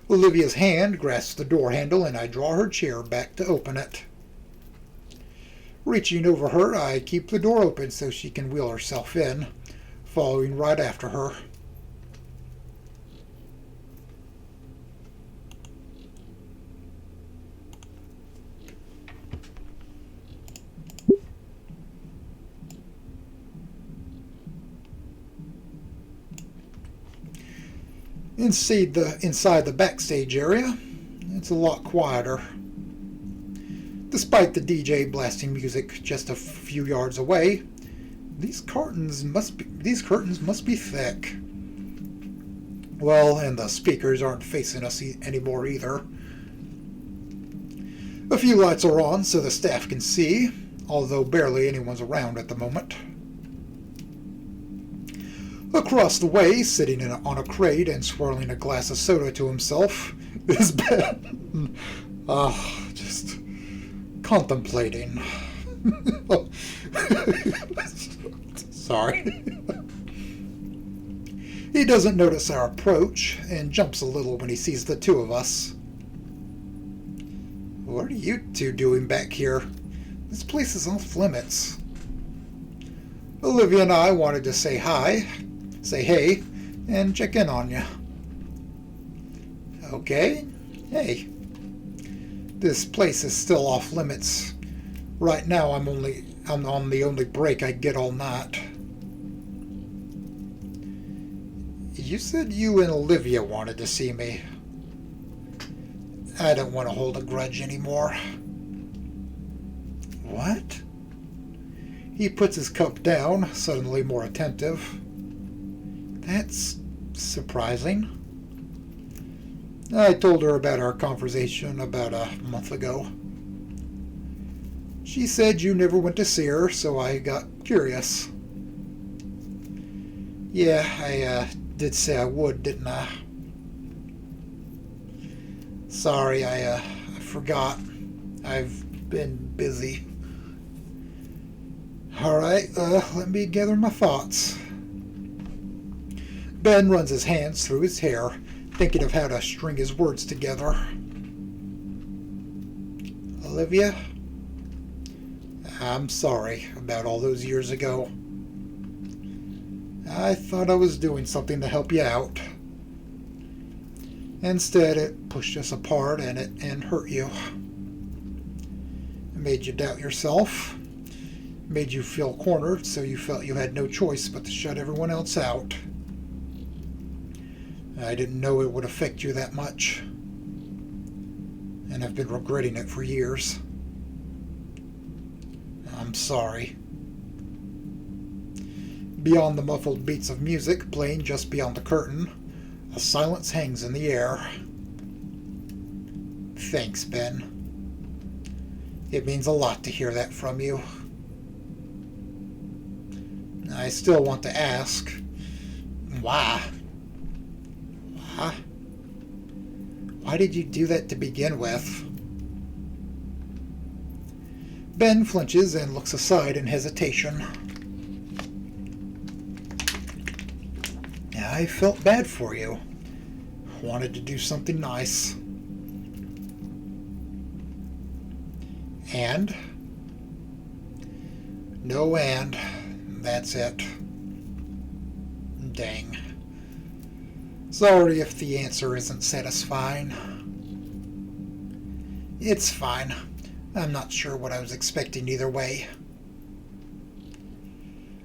Olivia's hand grasps the door handle and I draw her chair back to open it. Reaching over her, I keep the door open so she can wheel herself in, following right after her. Inside the backstage area, it's a lot quieter. Despite the DJ blasting music just a few yards away, these curtains must be thick. Well, and the speakers aren't facing us anymore either. A few lights are on so the staff can see, although barely anyone's around at the moment. Across the way, sitting on a crate and swirling a glass of soda to himself, is Ben. Just contemplating. Sorry. He doesn't notice our approach and jumps a little when he sees the two of us. What are you two doing back here? This place is off limits. Olivia and I wanted to say hi, say hey, and check in on you. Okay, hey. This place is still off limits. Right now I'm on the only break I get all night. You said you and Olivia wanted to see me. I don't want to hold a grudge anymore. What? He puts his cup down, suddenly more attentive. That's surprising. I told her about our conversation about a month ago. She said you never went to see her, so I got curious. Yeah, I did say I would, didn't I? Sorry, I forgot. I've been busy. Alright, let me gather my thoughts. Ben runs his hands through his hair, thinking of how to string his words together. Olivia, I'm sorry about all those years ago. I thought I was doing something to help you out. Instead, it pushed us apart and hurt you. It made you doubt yourself. Made you feel cornered, so you felt you had no choice but to shut everyone else out. I didn't know it would affect you that much, and I've been regretting it for years. I'm sorry. Beyond the muffled beats of music playing just beyond the curtain, a silence hangs in the air. Thanks, Ben. It means a lot to hear that from you. I still want to ask, why? Why did you do that to begin with? Ben flinches and looks aside in hesitation. I felt bad for you. Wanted to do something nice. And? No and. That's it. Dang. Sorry if the answer isn't satisfying. It's fine. I'm not sure what I was expecting either way.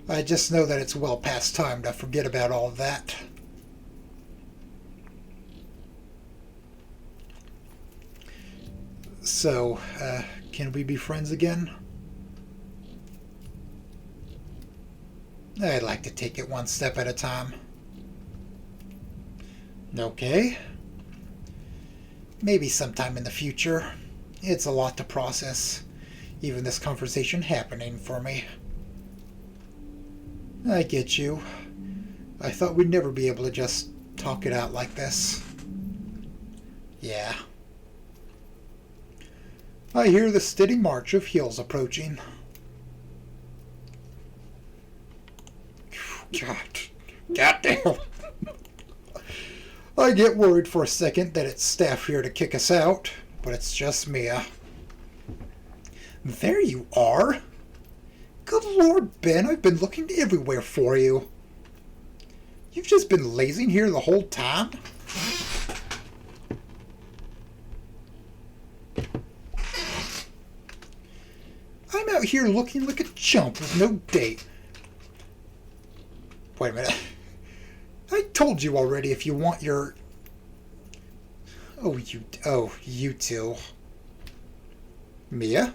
I just know that it's well past time to forget about all of that. So, can we be friends again? I'd like to take it one step at a time. Okay. Maybe sometime in the future. It's a lot to process, even this conversation happening for me. I get you. I thought we'd never be able to just talk it out like this. Yeah. I hear the steady march of heels approaching. God damn. I get worried for a second that it's staff here to kick us out, but it's just Mia. There you are. Good Lord, Ben, I've been looking everywhere for you. You've just been lazing here the whole time? I'm out here looking like a chump with no date. Wait a minute. I told you already if you want your... Oh, you two. Mia?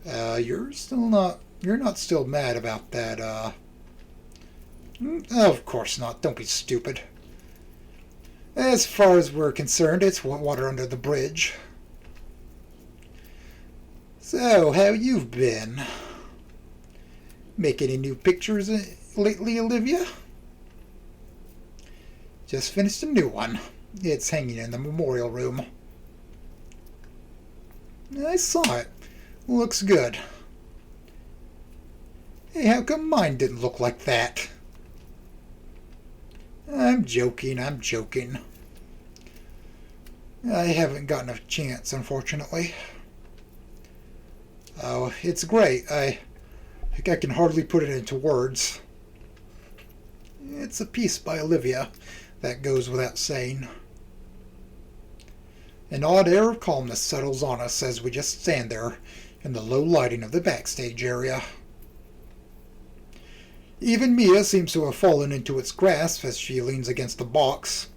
You're not still mad about that, Of course not. Don't be stupid. As far as we're concerned, it's water under the bridge. So, how you've been? Make any new pictures lately, Olivia? Just finished a new one. It's hanging in the memorial room. I saw it. Looks good. Hey, how come mine didn't look like that? I'm joking. I haven't gotten a chance, unfortunately. Oh, it's great. I can hardly put it into words. It's a piece by Olivia. That goes without saying. An odd air of calmness settles on us as we just stand there in the low lighting of the backstage area. Even Mia seems to have fallen into its grasp as she leans against the box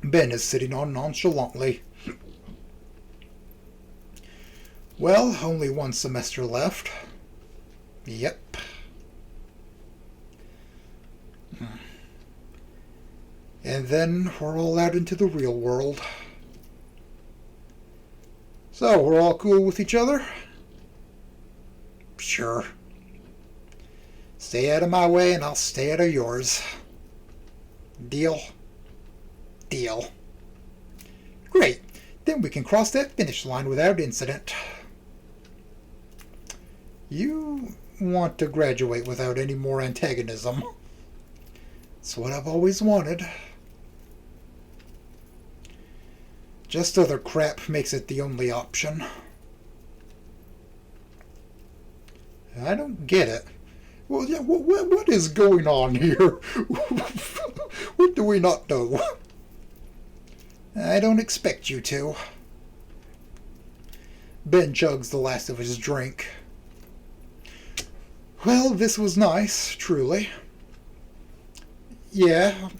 Ben is sitting on nonchalantly. Well, only one semester left. Yep. And then we're all out into the real world. So, we're all cool with each other? Sure. Stay out of my way and I'll stay out of yours. Deal? Deal. Great. Then we can cross that finish line without incident. You want to graduate without any more antagonism. It's what I've always wanted. Just other crap makes it the only option. I don't get it. Well, yeah, what is going on here? What do we not know? I don't expect you to. Ben chugs the last of his drink. Well, this was nice, truly. Yeah.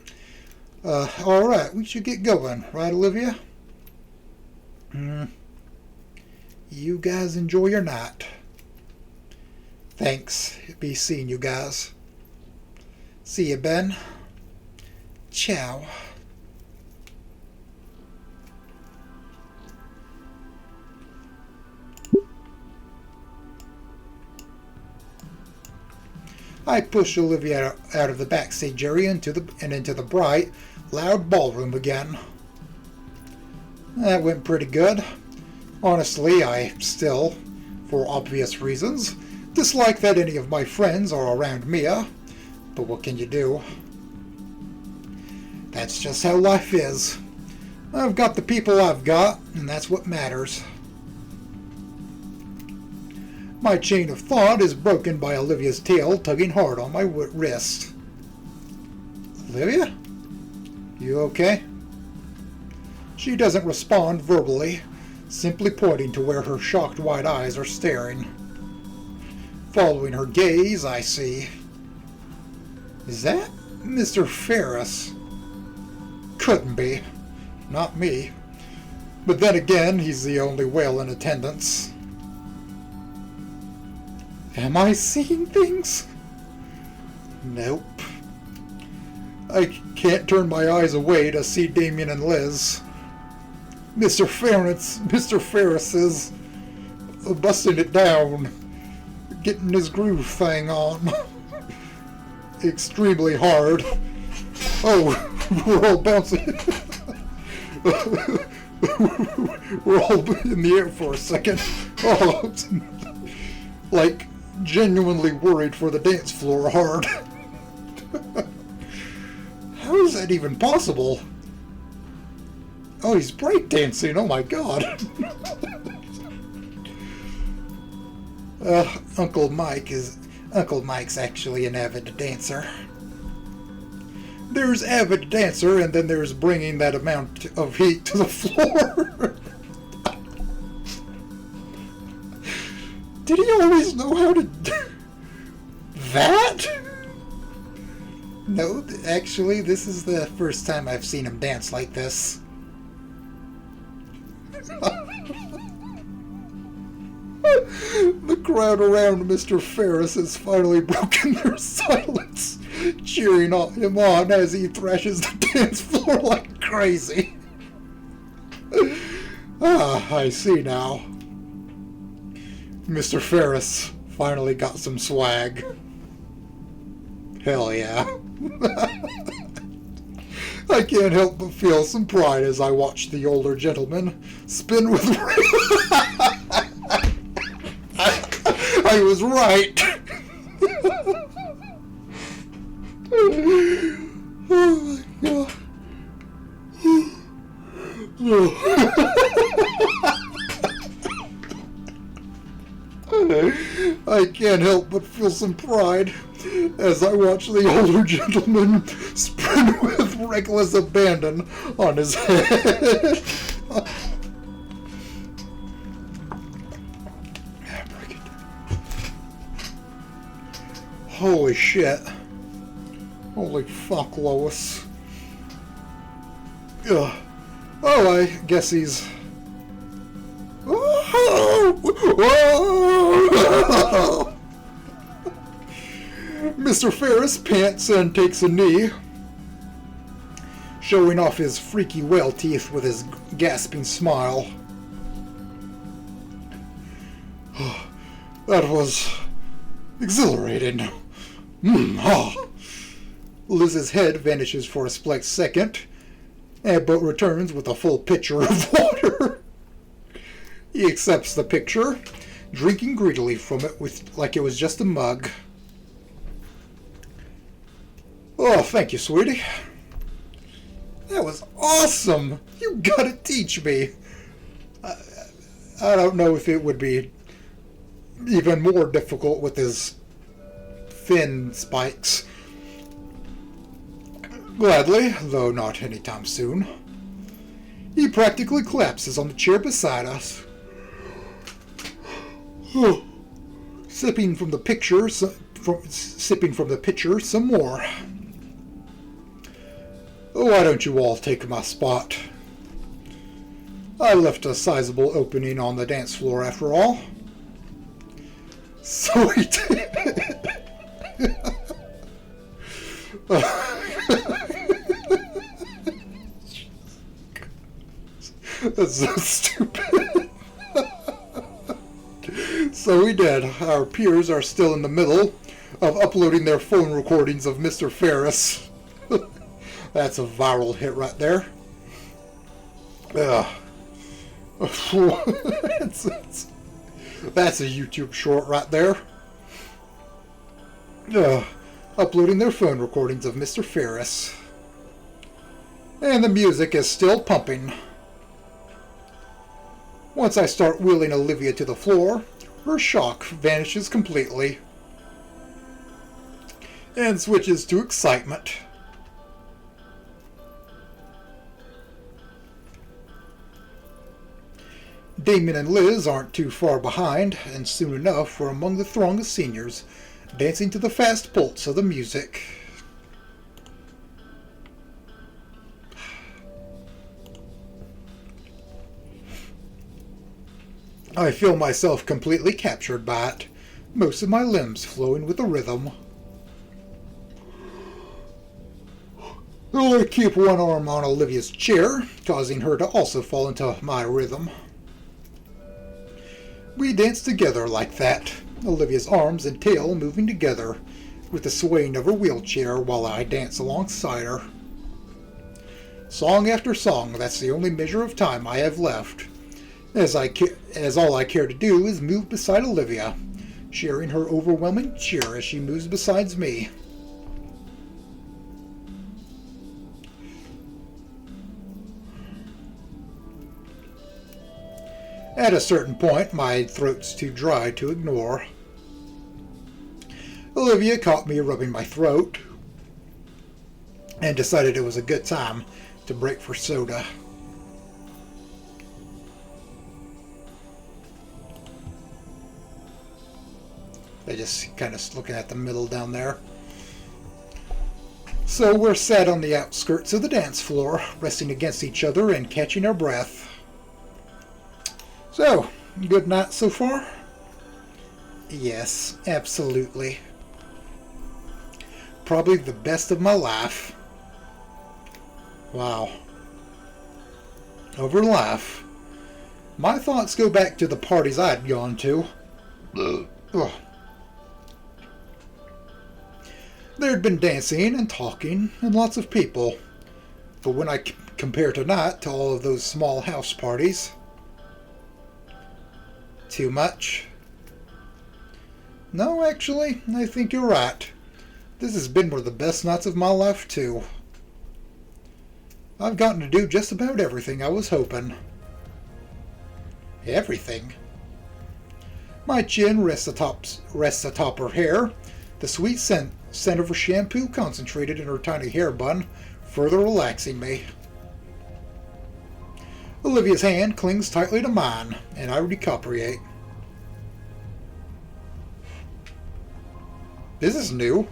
All right, we should get going, right, Olivia? You guys enjoy your night. Thanks. Be seeing you guys. See you, Ben. Ciao. I pushed Olivia out of the backstage area into the bright, loud ballroom again. That went pretty good. Honestly, I still, for obvious reasons, dislike that any of my friends are around Mia, but what can you do? That's just how life is. I've got the people I've got, and that's what matters. My chain of thought is broken by Olivia's tail tugging hard on my wrist. Olivia? You okay? She doesn't respond verbally, simply pointing to where her shocked white eyes are staring. Following her gaze, I see. Is that Mr. Ferris? Couldn't be. Not me. But then again, he's the only whale in attendance. Am I seeing things? Nope. I can't turn my eyes away to see Damien and Liz. Mr. Ferris is busting it down, getting his groove thing on. Extremely hard. Oh, we're all bouncing. We're all in the air for a second. Oh, like genuinely worried for the dance floor hard. How is that even possible? Oh, he's breakdancing. Oh my god. Uncle Mike's actually an avid dancer. There's avid dancer, and then there's bringing that amount of heat to the floor. Did he always know how to do that? No, actually, this is the first time I've seen him dance like this. The crowd around Mr. Ferris has finally broken their silence, cheering him on as he thrashes the dance floor like crazy. I see now. Mr. Ferris finally got some swag. Hell yeah. I can't help but feel some pride as I watch the older gentleman spin with... I was right. Oh my god. I can't help but feel some pride as I watch the older gentleman sprint with reckless abandon on his head. Holy shit. Holy fuck, Lois. Ugh. Oh, I guess he's... Mr. Ferris pants and takes a knee, showing off his freaky whale teeth with his gasping smile. That was exhilarating. Liz's head vanishes for a split second, but returns with a full pitcher of water. He accepts the pitcher, drinking greedily from it like it was just a mug. Oh, thank you, sweetie. That was awesome. You gotta teach me. I don't know if it would be even more difficult with his fin spikes. Gladly, though not anytime soon. He practically collapses on the chair beside us. Sipping from the pitcher some more. Why don't you all take my spot? I left a sizable opening on the dance floor after all. So he did. That's so stupid. So we did. Our peers are still in the middle of uploading their phone recordings of Mr. Ferris. That's a viral hit right there. That's a YouTube short right there. Uploading their phone recordings of Mr. Ferris. And the music is still pumping. Once I start wheeling Olivia to the floor, her shock vanishes completely and switches to excitement. Damon and Liz aren't too far behind, and soon enough we're among the throng of seniors, dancing to the fast pulse of the music. I feel myself completely captured by it, most of my limbs flowing with the rhythm. I keep one arm on Olivia's chair, causing her to also fall into my rhythm. We dance together like that, Olivia's arms and tail moving together with the swaying of her wheelchair while I dance alongside her. Song after song, that's the only measure of time I have left, as all I care to do is move beside Olivia, sharing her overwhelming cheer as she moves beside me. At a certain point, my throat's too dry to ignore. Olivia caught me rubbing my throat and decided it was a good time to break for soda. They just kind of looking at the middle down there. So we're sat on the outskirts of the dance floor, resting against each other and catching our breath. So, good night so far? Yes, absolutely. Probably the best of my life. Wow. Over life. My thoughts go back to the parties I'd gone to. Ugh. There'd been dancing and talking and lots of people. But when I compare tonight to all of those small house parties, too much? No, actually, I think you're right. This has been one of the best nights of my life, too. I've gotten to do just about everything I was hoping. Everything? My chin rests atop her hair, the sweet scent of her shampoo concentrated in her tiny hair bun, further relaxing me. Olivia's hand clings tightly to mine, and I recuperate. This is new.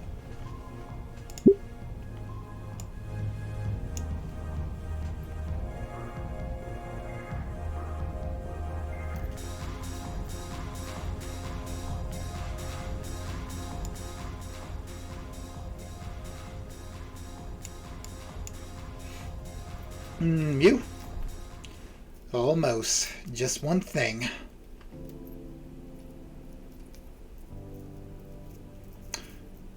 You? Almost. Just one thing.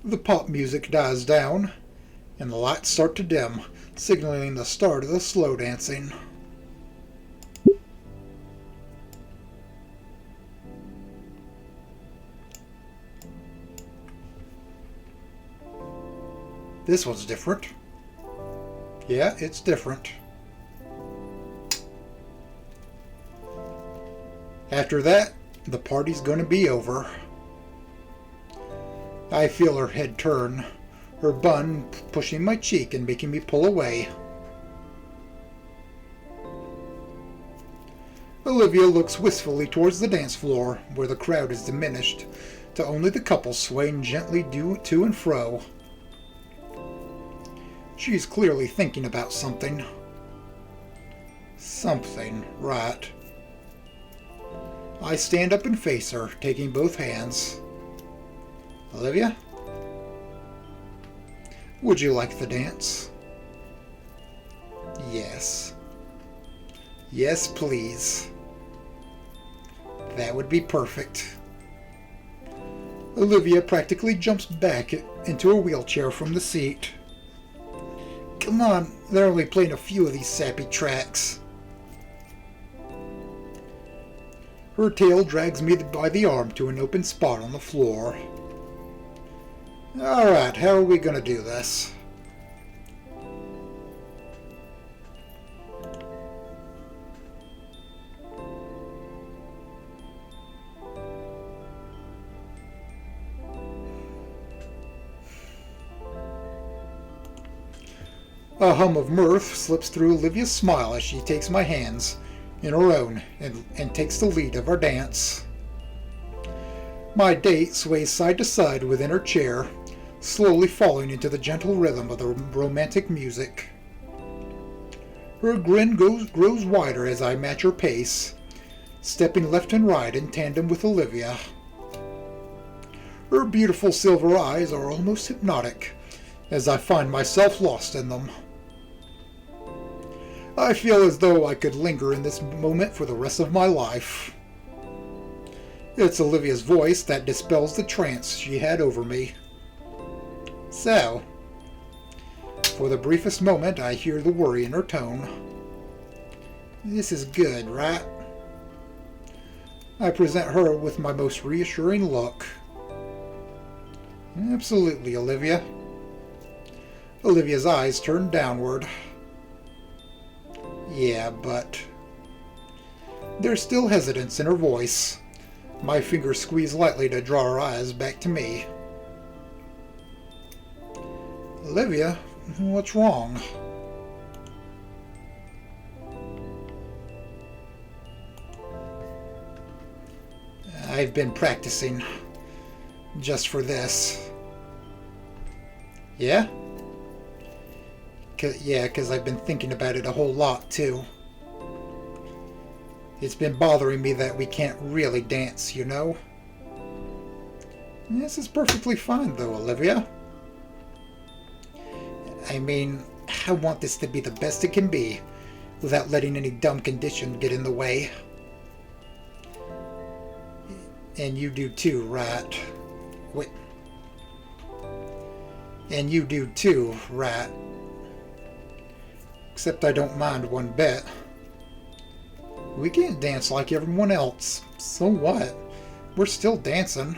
The pop music dies down, and the lights start to dim, signaling the start of the slow dancing. This one's different. Yeah, it's different. After that, the party's gonna be over. I feel her head turn, her bun pushing my cheek and making me pull away. Olivia looks wistfully towards the dance floor, where the crowd is diminished to only the couple swaying gently to and fro. She's clearly thinking about something. Something, right. I stand up and face her, taking both hands. Olivia? Would you like the dance? Yes. Yes, please. That would be perfect. Olivia practically jumps back into her wheelchair from the seat. Come on, they're only playing a few of these sappy tracks. Her tail drags me by the arm to an open spot on the floor. Alright, how are we going to do this? A hum of mirth slips through Olivia's smile as she takes my hands in her own and takes the lead of our dance. My date sways side to side within her chair, slowly falling into the gentle rhythm of the romantic music. Her grin grows wider as I match her pace, stepping left and right in tandem with Olivia. Her beautiful silver eyes are almost hypnotic as I find myself lost in them. I feel as though I could linger in this moment for the rest of my life. It's Olivia's voice that dispels the trance she had over me. So, for the briefest moment, I hear the worry in her tone. This is good, right? I present her with my most reassuring look. Absolutely, Olivia. Olivia's eyes turn downward. Yeah, but There's still hesitance in her voice. My fingers squeeze lightly to draw her eyes back to me. Olivia, what's wrong? I've been practicing just for this. Yeah? Because I've been thinking about it a whole lot, too. It's been bothering me that we can't really dance, you know? This is perfectly fine, though, Olivia. I mean, I want this to be the best it can be, without letting any dumb condition get in the way. And you do too, right? Wait. And you do too, right? Except I don't mind one bit. We can't dance like everyone else. So what? We're still dancing.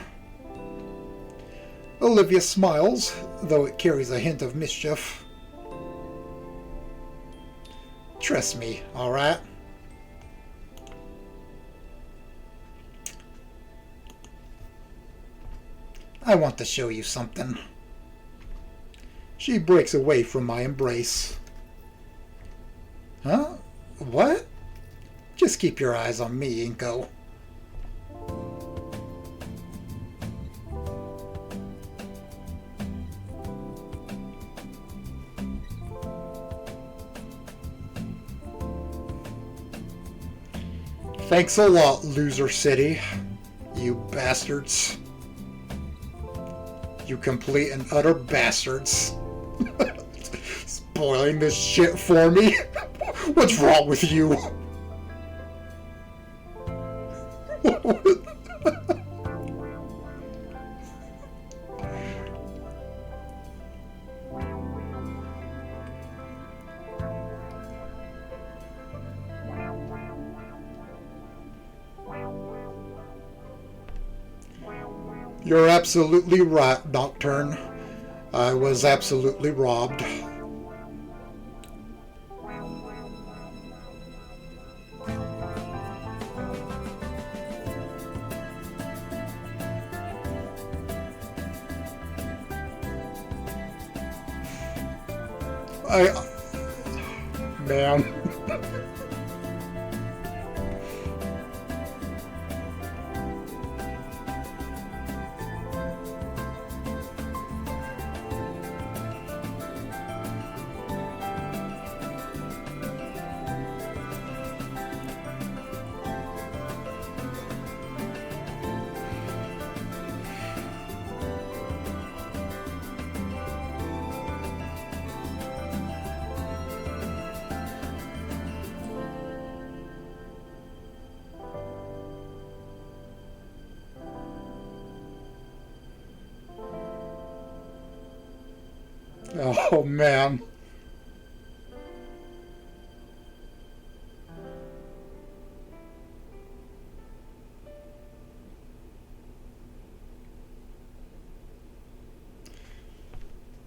Olivia smiles, though it carries a hint of mischief. Trust me, alright? I want to show you something. She breaks away from my embrace. Huh? What? Just keep your eyes on me, Inko. Thanks a lot, Loser City. You bastards. You complete and utter bastards. Spoiling this shit for me? What's wrong with you? You're absolutely right, Nocturne. I was absolutely robbed. Man. Oh, man.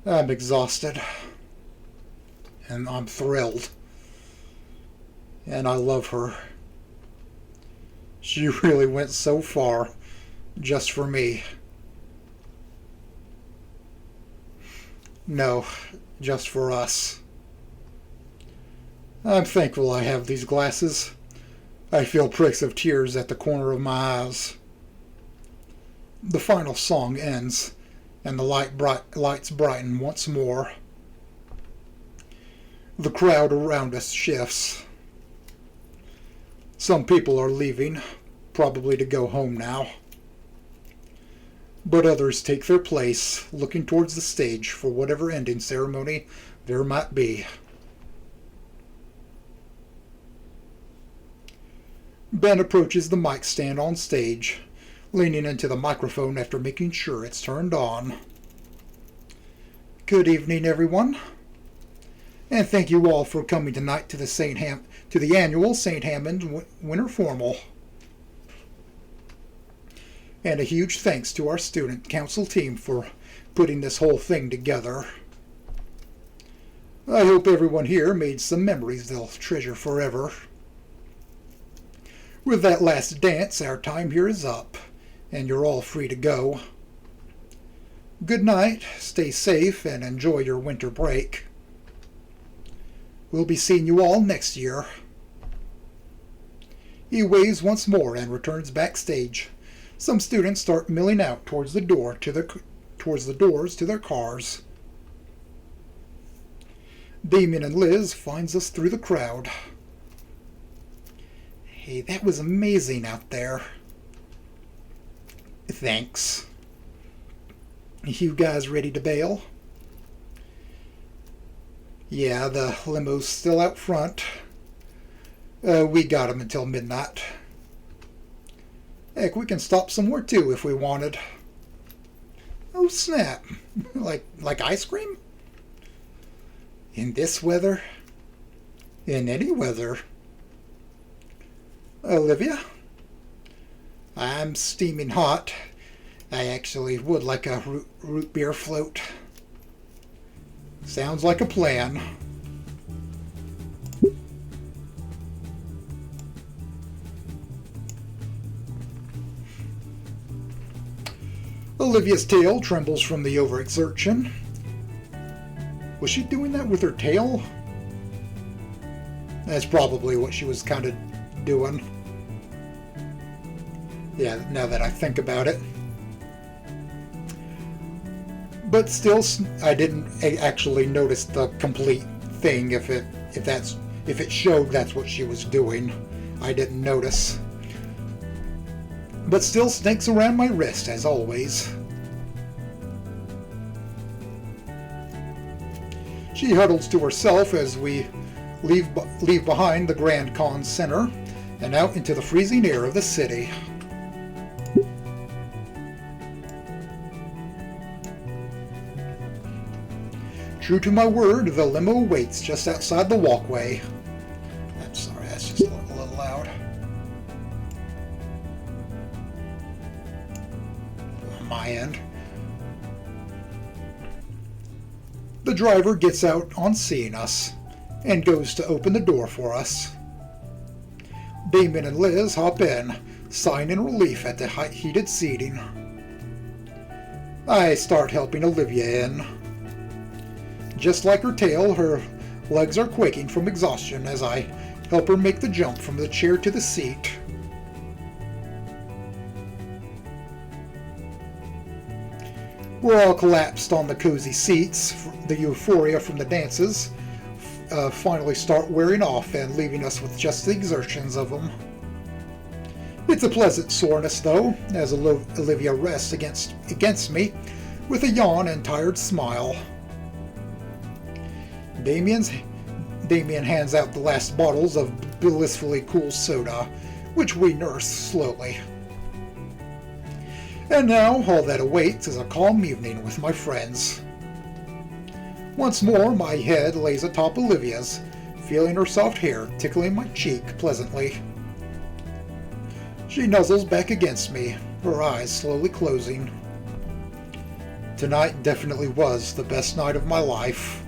I'm exhausted. And I'm thrilled. And I love her. She really went so far just for me. No, just for us. I'm thankful I have these glasses. I feel pricks of tears at the corner of my eyes. The final song ends, and the lights brighten once more. The crowd around us shifts. Some people are leaving, probably to go home now. But others take their place, looking towards the stage for whatever ending ceremony there might be. Ben approaches the mic stand on stage, leaning into the microphone after making sure it's turned on. Good evening, everyone, and thank you all for coming tonight to the annual St. Hammond Winter Formal. And a huge thanks to our student council team for putting this whole thing together. I hope everyone here made some memories they'll treasure forever. With that last dance, our time here is up, and you're all free to go. Good night, stay safe, and enjoy your winter break. We'll be seeing you all next year. He waves once more and returns backstage. Some students start milling out towards the doors to their cars. Damien and Liz finds us through the crowd. Hey, that was amazing out there. Thanks. You guys ready to bail? Yeah, the limo's still out front. We got 'em until midnight. Heck, we can stop somewhere too if we wanted. Oh snap! like ice cream? In this weather? In any weather? Olivia? I'm steaming hot. I actually would like a root beer float. Sounds like a plan. Olivia's tail trembles from the overexertion. Was she doing that with her tail? That's probably what she was kind of doing. Yeah, now that I think about it. But still, I didn't actually notice the complete thing. If it showed that's what she was doing, I didn't notice. But still, snakes around my wrist as always. She huddles to herself as we leave behind the Grand Con Center and out into the freezing air of the city. True to my word, the limo waits just outside the walkway. I'm sorry, that's just a little loud. On my end. The driver gets out on seeing us and goes to open the door for us. Damon and Liz hop in, sighing in relief at the heated seating. I start helping Olivia in. Just like her tail, her legs are quaking from exhaustion as I help her make the jump from the chair to the seat. We're all collapsed on the cozy seats. The euphoria from the dances finally start wearing off and leaving us with just the exertions of them. It's a pleasant soreness, though, as Olivia rests against me with a yawn and tired smile. Damien hands out the last bottles of blissfully cool soda, which we nurse slowly. And now, all that awaits is a calm evening with my friends. Once more, my head lays atop Olivia's, feeling her soft hair tickling my cheek pleasantly. She nuzzles back against me, her eyes slowly closing. Tonight definitely was the best night of my life.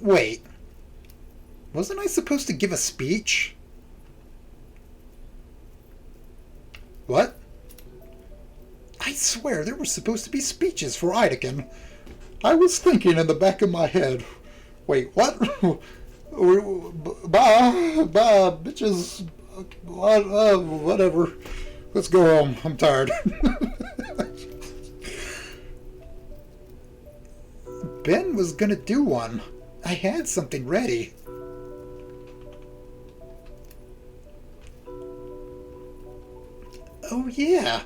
Wait, wasn't I supposed to give a speech? What? I swear there were supposed to be speeches for Ideken. I was thinking in the back of my head, wait, what? Bye, bitches. Whatever. Let's go home. I'm tired. Ben was gonna do one. I had something ready. Oh yeah.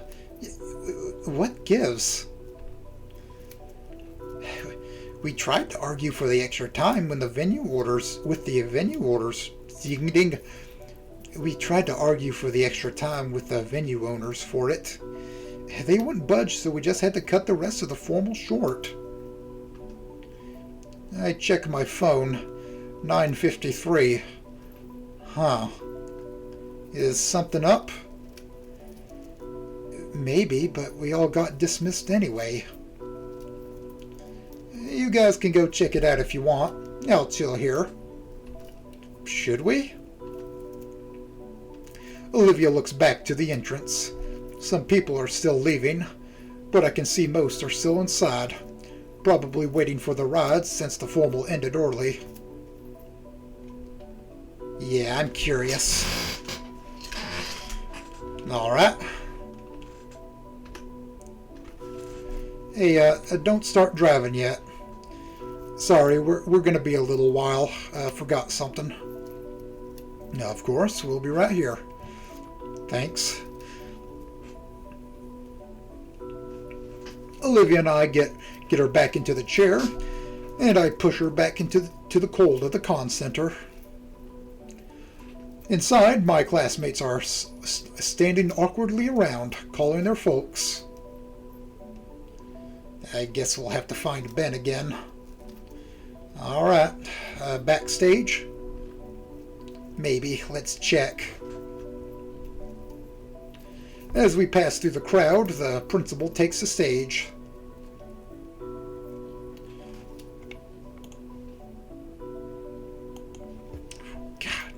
What gives? We tried to argue for the extra time when the venue orders ding ding. We tried to argue for the extra time with the venue owners for it. They wouldn't budge, so we just had to cut the rest of the formal short. I check my phone. 9:53. Huh. Is something up? Maybe, but we all got dismissed anyway. You guys can go check it out if you want. I'll chill here. Should we? Olivia looks back to the entrance. Some people are still leaving, but I can see most are still inside, probably waiting for the rides since the formal ended early. Yeah, I'm curious. Alright. Hey, don't start driving yet. Sorry, we're gonna be a little while. Forgot something. No, of course, we'll be right here. Thanks. Olivia and I get her back into the chair, and I push her back into the cold of the con center. Inside, my classmates are standing awkwardly around, calling their folks. I guess we'll have to find Ben again. Alright, backstage? Maybe, let's check. As we pass through the crowd, the principal takes the stage. God.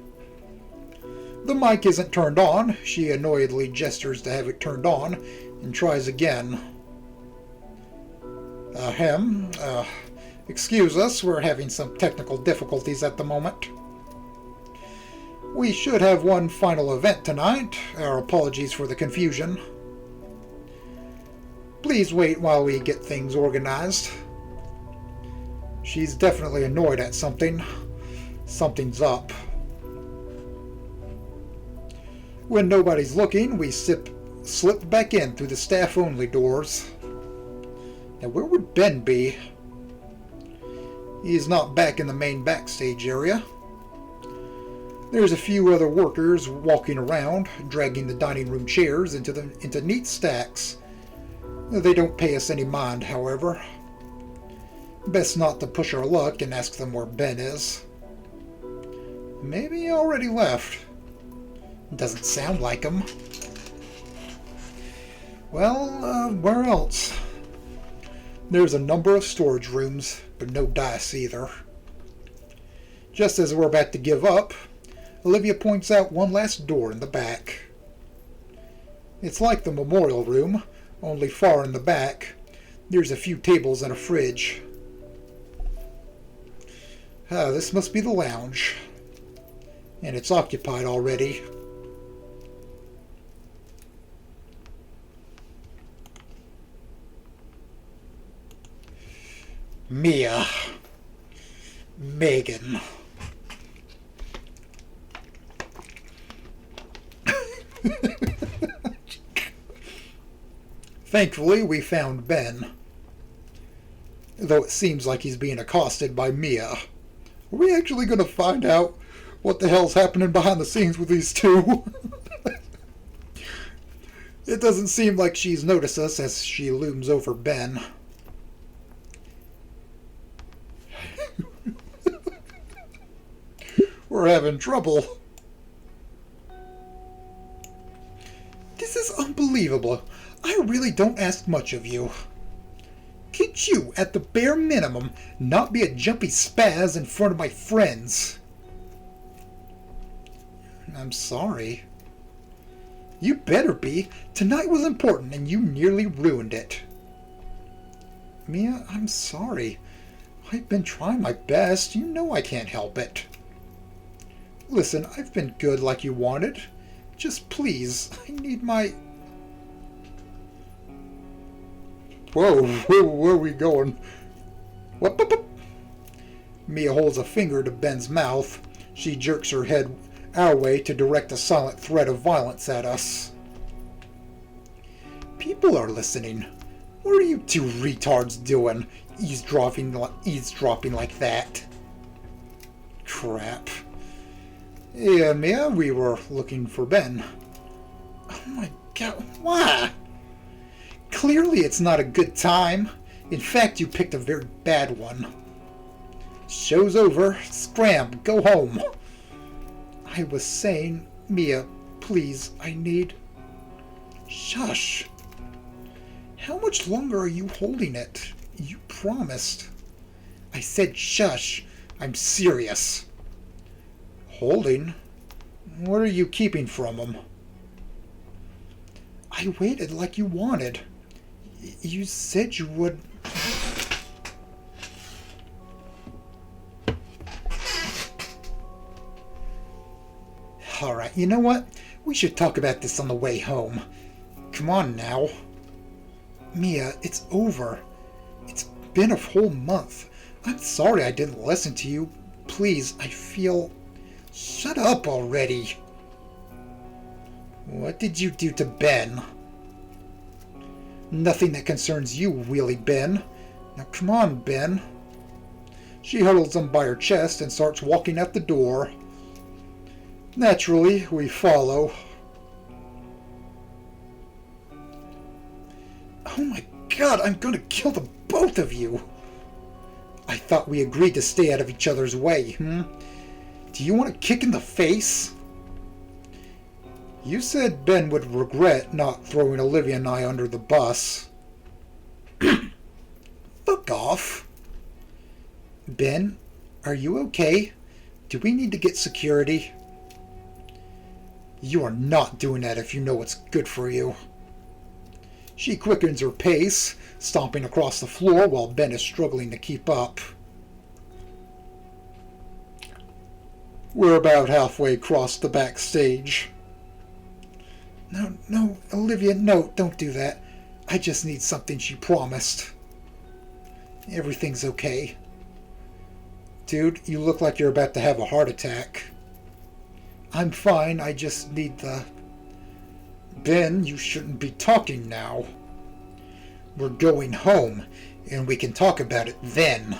The mic isn't turned on. She annoyedly gestures to have it turned on and tries again. Excuse us, we're having some technical difficulties at the moment. We should have one final event tonight. Our apologies for the confusion. Please wait while we get things organized. She's definitely annoyed at something. Something's up. When nobody's looking, we slip back in through the staff-only doors. Now, where would Ben be? He's not back in the main backstage area. There's a few other workers walking around, dragging the dining room chairs into neat stacks. They don't pay us any mind, however. Best not to push our luck and ask them where Ben is. Maybe he already left. Doesn't sound like him. Well, where else? There's a number of storage rooms, but no dice either. Just as we're about to give up, Olivia points out one last door in the back. It's like the memorial room, only far in the back. There's a few tables and a fridge. This must be the lounge. And it's occupied already. Mia. Megan. Thankfully, we found Ben. Though it seems like he's being accosted by Mia. Are we actually going to find out what the hell's happening behind the scenes with these two? It doesn't seem like she's noticed us as she looms over Ben. We're having trouble. This is unbelievable. I really don't ask much of you. Could you, at the bare minimum, not be a jumpy spaz in front of my friends? I'm sorry. You better be. Tonight was important and you nearly ruined it. Mia, I'm sorry. I've been trying my best. You know I can't help it. Listen, I've been good like you wanted. Just please, I need my... Whoa, where are we going? What? Mia holds a finger to Ben's mouth. She jerks her head our way to direct a silent threat of violence at us. People are listening. What are you two retards doing? Eavesdropping like that? Crap. Yeah, Mia, we were looking for Ben. Oh my god, why? Clearly it's not a good time. In fact, you picked a very bad one. Show's over. Scram, go home. I was saying, Mia, please, I need... Shush. How much longer are you holding it? You promised. I said shush. I'm serious. Holding? What are you keeping from him? I waited like you wanted. You said you would... Alright, you know what? We should talk about this on the way home. Come on now. Mia, it's over. It's been a whole month. I'm sorry I didn't listen to you. Please, I feel... Shut up already. What did you do to Ben? Nothing that concerns you, Wheelie Ben. Now come on, Ben. She huddles him by her chest and starts walking out the door. Naturally, we follow. Oh my god, I'm gonna kill the both of you! I thought we agreed to stay out of each other's way, Do you want a kick in the face? You said Ben would regret not throwing Olivia and I under the bus. Fuck off. Ben, are you okay? Do we need to get security? You are not doing that if you know what's good for you. She quickens her pace, stomping across the floor while Ben is struggling to keep up. We're about halfway across the backstage. No, Olivia, no, don't do that. I just need something she promised. Everything's okay. Dude, you look like you're about to have a heart attack. I'm fine, I just need the... Ben, you shouldn't be talking now. We're going home, and we can talk about it then.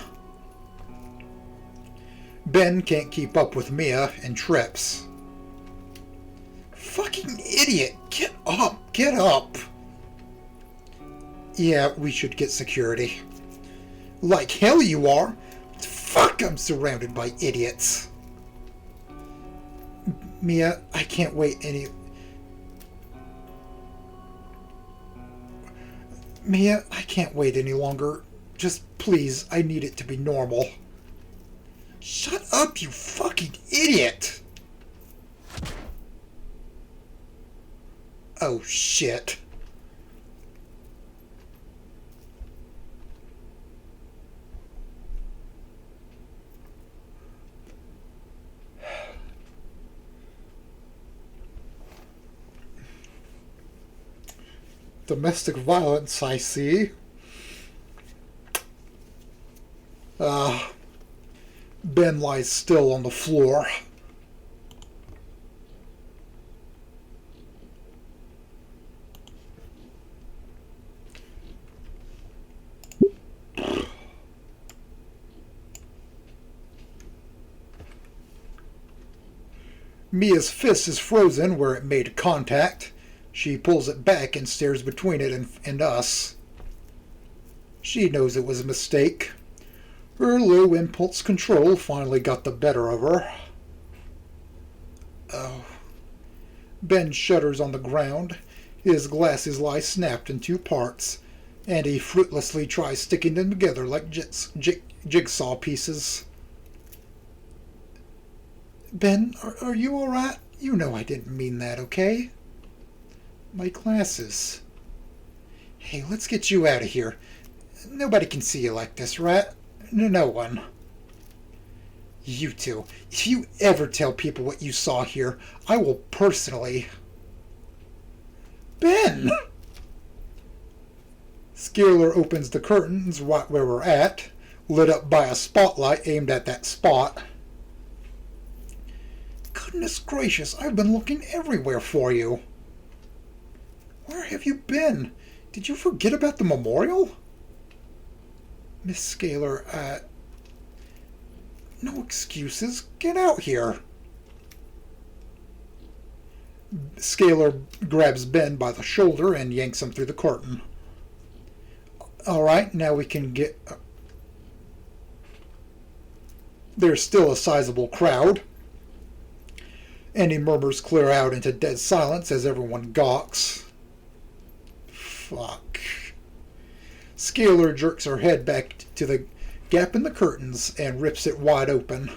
Ben can't keep up with Mia and trips. Fucking idiot! Get up! Get up! Yeah, we should get security. Like hell you are! Fuck, I'm surrounded by idiots. Mia, I can't wait any... Mia, I can't wait any longer. Just please, I need it to be normal. Shut up, you fucking idiot! Oh, shit. Domestic violence, I see. Ben lies still on the floor. Mia's fist is frozen where it made contact. She pulls it back and stares between it and us. She knows it was a mistake. Her low impulse control finally got the better of her. Oh. Ben shudders on the ground. His glasses lie snapped in two parts, and he fruitlessly tries sticking them together like jigsaw pieces. Ben, are you alright? You know I didn't mean that, okay? My glasses. Hey, let's get you out of here. Nobody can see you like this, right? No one. You two. If you ever tell people what you saw here, I will personally... Ben! Scalar opens the curtains right where we're at, lit up by a spotlight aimed at that spot. Goodness gracious, I've been looking everywhere for you. Where have you been? Did you forget about the memorial? Miss Scalar, no excuses. Get out here. Scalar grabs Ben by the shoulder and yanks him through the curtain. Alright, now we can get... There's still a sizable crowd. Any murmurs clear out into dead silence as everyone gawks. Fuck. Scalar jerks her head back to the gap in the curtains and rips it wide open.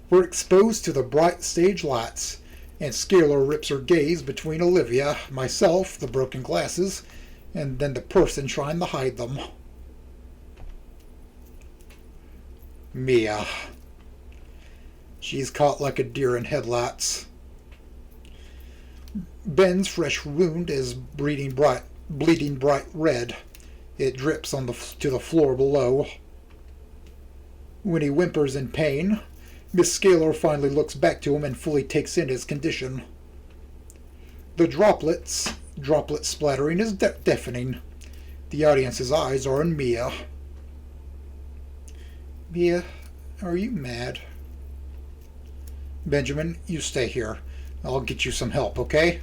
We're exposed to the bright stage lights, and Scalar rips her gaze between Olivia, myself, the broken glasses, and then the person trying to hide them. Mia. She's caught like a deer in headlights. Ben's fresh wound is bleeding bright red. It drips to the floor below. When he whimpers in pain, Miss Scalar finally looks back to him and fully takes in his condition. The droplet splattering is deafening. The audience's eyes are on Mia. Mia, are you mad? Benjamin, you stay here. I'll get you some help, okay?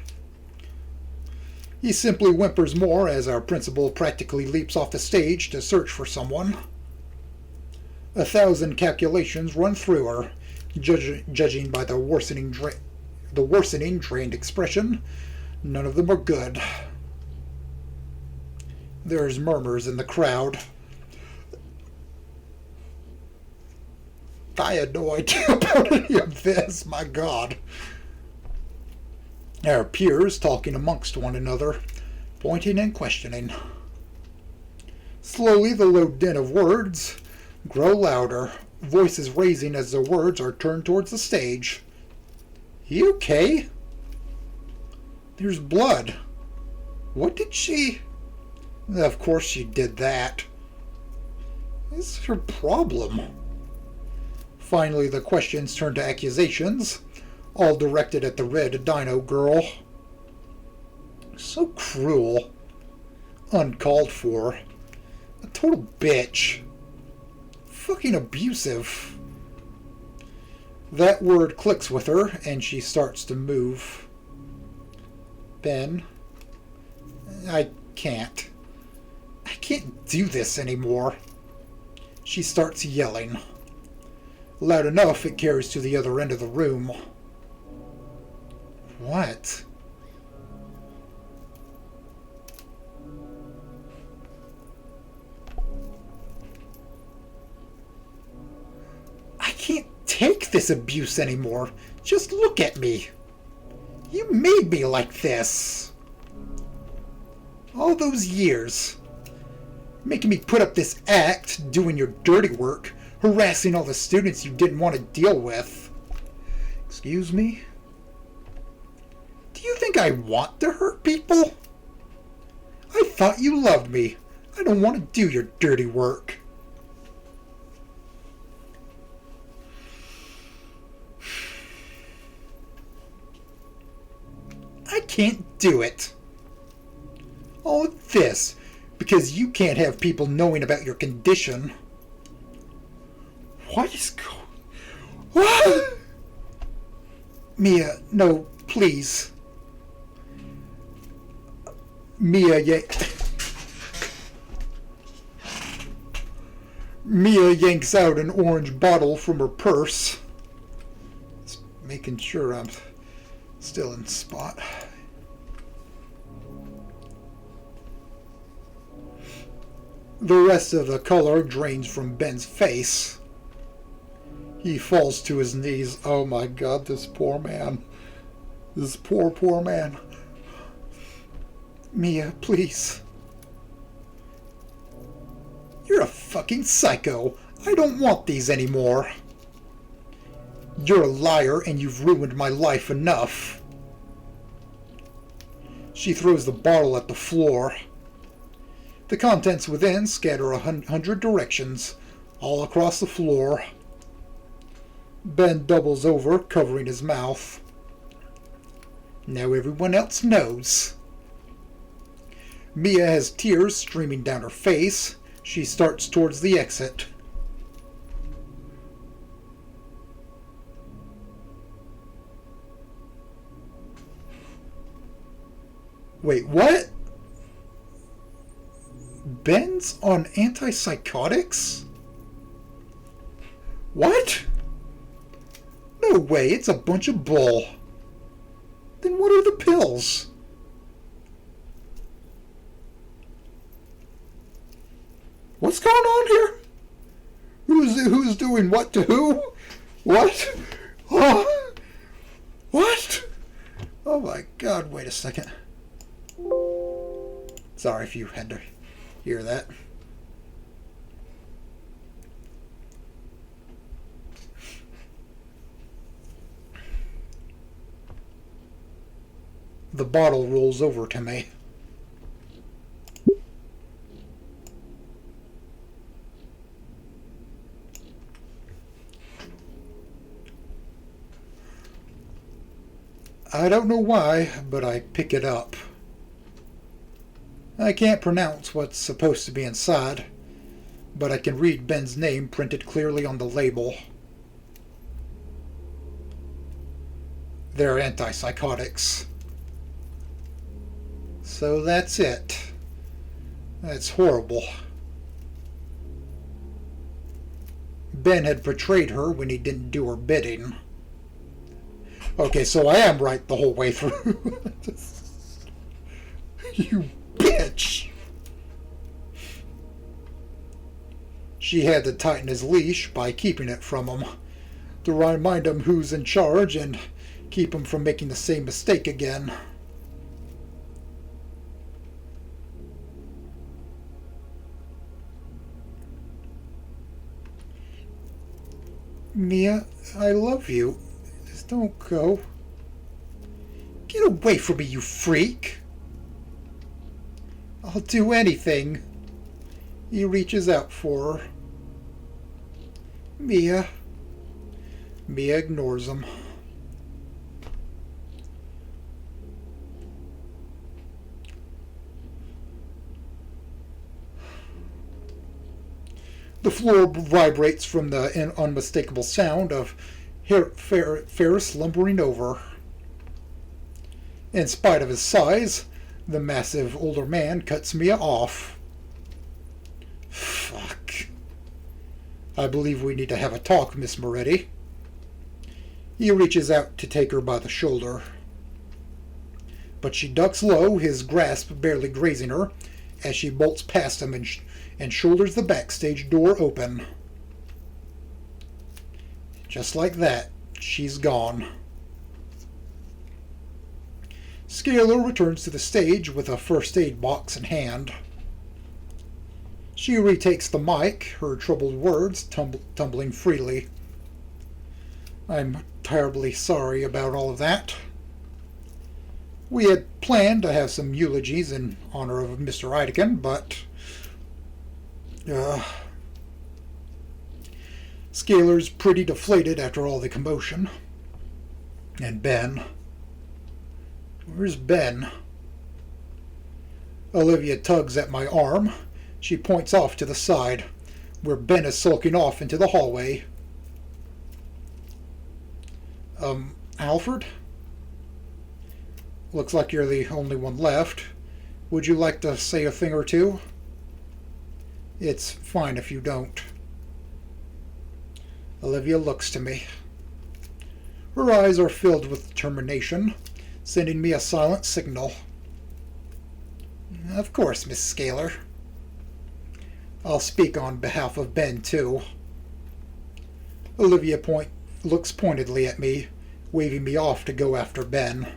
He simply whimpers more as our principal practically leaps off the stage to search for someone. 1,000 calculations run through her, judging by the worsening drained expression. None of them are good. There's murmurs in the crowd. I had no idea about any of this, my God. Our peers talking amongst one another, pointing and questioning. Slowly the low din of words grow louder, voices raising as the words are turned towards the stage. You okay? There's blood. What did she... Of course she did that. What's her problem? Finally the questions turn to accusations, all directed at the red dino girl. So cruel. Uncalled for. A total bitch. Fucking abusive. That word clicks with her, and she starts to move. Ben, I can't do this anymore. She starts yelling. Loud enough it carries to the other end of the room. What? I can't take this abuse anymore. Just look at me. You made me like this. All those years. Making me put up this act, doing your dirty work, harassing all the students you didn't want to deal with. Excuse me? Do you think I want to hurt people? I thought you loved me. I don't want to do your dirty work. I can't do it. All of this because you can't have people knowing about your condition. What is going... What? Mia, no, please. Mia yanks out an orange bottle from her purse. Just making sure I'm still in spot. The rest of the color drains from Ben's face. He falls to his knees. Oh my God, this poor man. This poor man. Mia, please. You're a fucking psycho. I don't want these anymore. You're a liar and you've ruined my life enough. She throws the bottle at the floor. The contents within scatter 100 directions, all across the floor. Ben doubles over, covering his mouth. Now everyone else knows. Mia has tears streaming down her face. She starts towards the exit. Wait, what? Ben's on antipsychotics? What? No way, it's a bunch of bull. Then what are the pills? What's going on here? Who's doing what to who? What? Oh, what? Oh my God, wait a second. Sorry if you had to hear that. The bottle rolls over to me. I don't know why, but I pick it up. I can't pronounce what's supposed to be inside, but I can read Ben's name printed clearly on the label. They're antipsychotics. So that's it. That's horrible. Ben had betrayed her when he didn't do her bidding. Okay, so I am right the whole way through. You bitch! She had to tighten his leash by keeping it from him, to remind him who's in charge and keep him from making the same mistake again. Mia, I love you. Just don't go. Get away from me, you freak! I'll do anything. He reaches out for her. Mia. Mia ignores him. The floor vibrates from the unmistakable sound of Ferris lumbering over. In spite of his size, the massive older man cuts Mia off. Fuck. I believe we need to have a talk, Miss Moretti. He reaches out to take her by the shoulder. But she ducks low, his grasp barely grazing her, as she bolts past him and shoulders the backstage door open. Just like that, she's gone. Scalar returns to the stage with a first aid box in hand. She retakes the mic, her troubled words tumbling freely. I'm terribly sorry about all of that. We had planned to have some eulogies in honor of Mr. Ideken, but Scalar's pretty deflated after all the commotion. And Ben. Where's Ben? Olivia tugs at my arm. She points off to the side, where Ben is sulking off into the hallway. Alfred? Looks like you're the only one left. Would you like to say a thing or two? It's fine if you don't. Olivia looks to me. Her eyes are filled with determination, sending me a silent signal. Of course, Miss Scalar. I'll speak on behalf of Ben, too. Olivia looks pointedly at me, waving me off to go after Ben.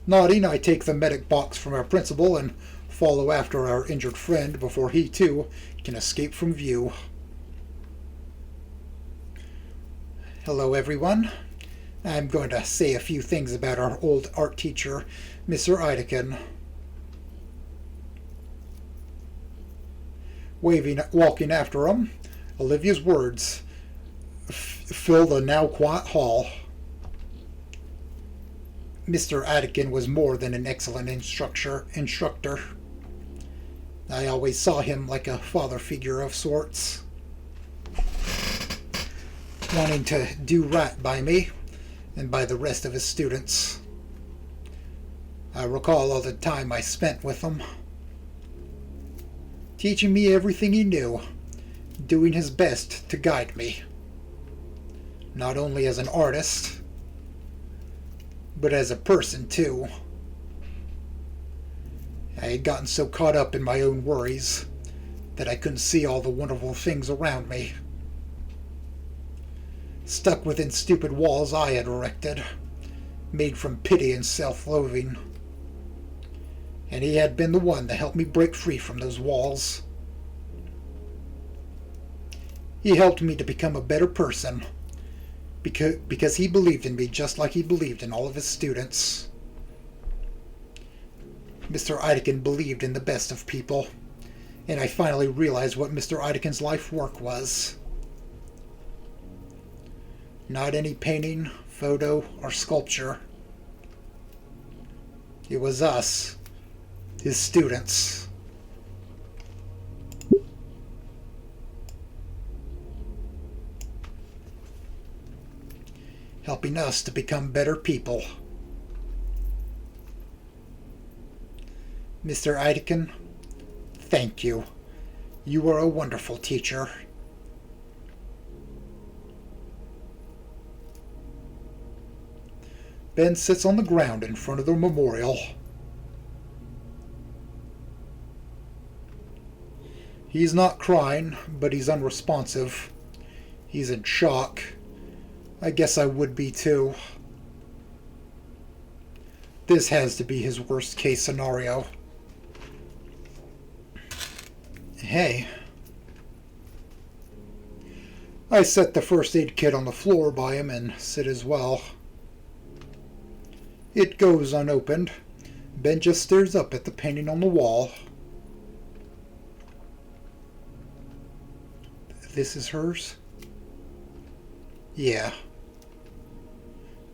Nodding, I take the medic box from our principal and follow after our injured friend before he, too, can escape from view. Hello, everyone. I'm going to say a few things about our old art teacher, Mr. Ideken. Walking after him, Olivia's words fill the now quiet hall. Mr. Ideken was more than an excellent instructor. I always saw him like a father figure of sorts, wanting to do right by me and by the rest of his students. I recall all the time I spent with him, teaching me everything he knew, doing his best to guide me, not only as an artist, but as a person, too. I had gotten so caught up in my own worries, that I couldn't see all the wonderful things around me, stuck within stupid walls I had erected, made from pity and self-loathing. And he had been the one to help me break free from those walls. He helped me to become a better person, because he believed in me just like he believed in all of his students. Mr. Ideken believed in the best of people, and I finally realized what Mr. Ideken's life work was. Not any painting, photo, or sculpture. It was us, his students. Helping us to become better people. Mr. Ideken, thank you. You are a wonderful teacher. Ben sits on the ground in front of the memorial. He's not crying, but he's unresponsive. He's in shock. I guess I would be too. This has to be his worst case scenario. Hey. I set the first aid kit on the floor by him and sit as well. It goes unopened. Ben just stares up at the painting on the wall. This is hers? Yeah.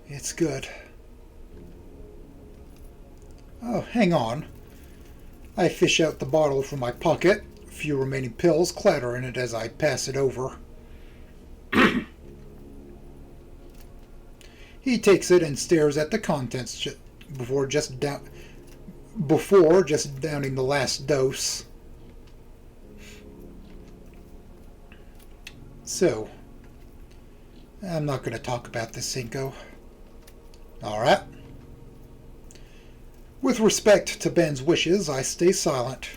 It's good. Oh, hang on. I fish out the bottle from my pocket. A few remaining pills clatter in it as I pass it over. He takes it and stares at the contents before just downing the last dose. So, I'm not going to talk about this, Cinco. Alright. With respect to Ben's wishes, I stay silent,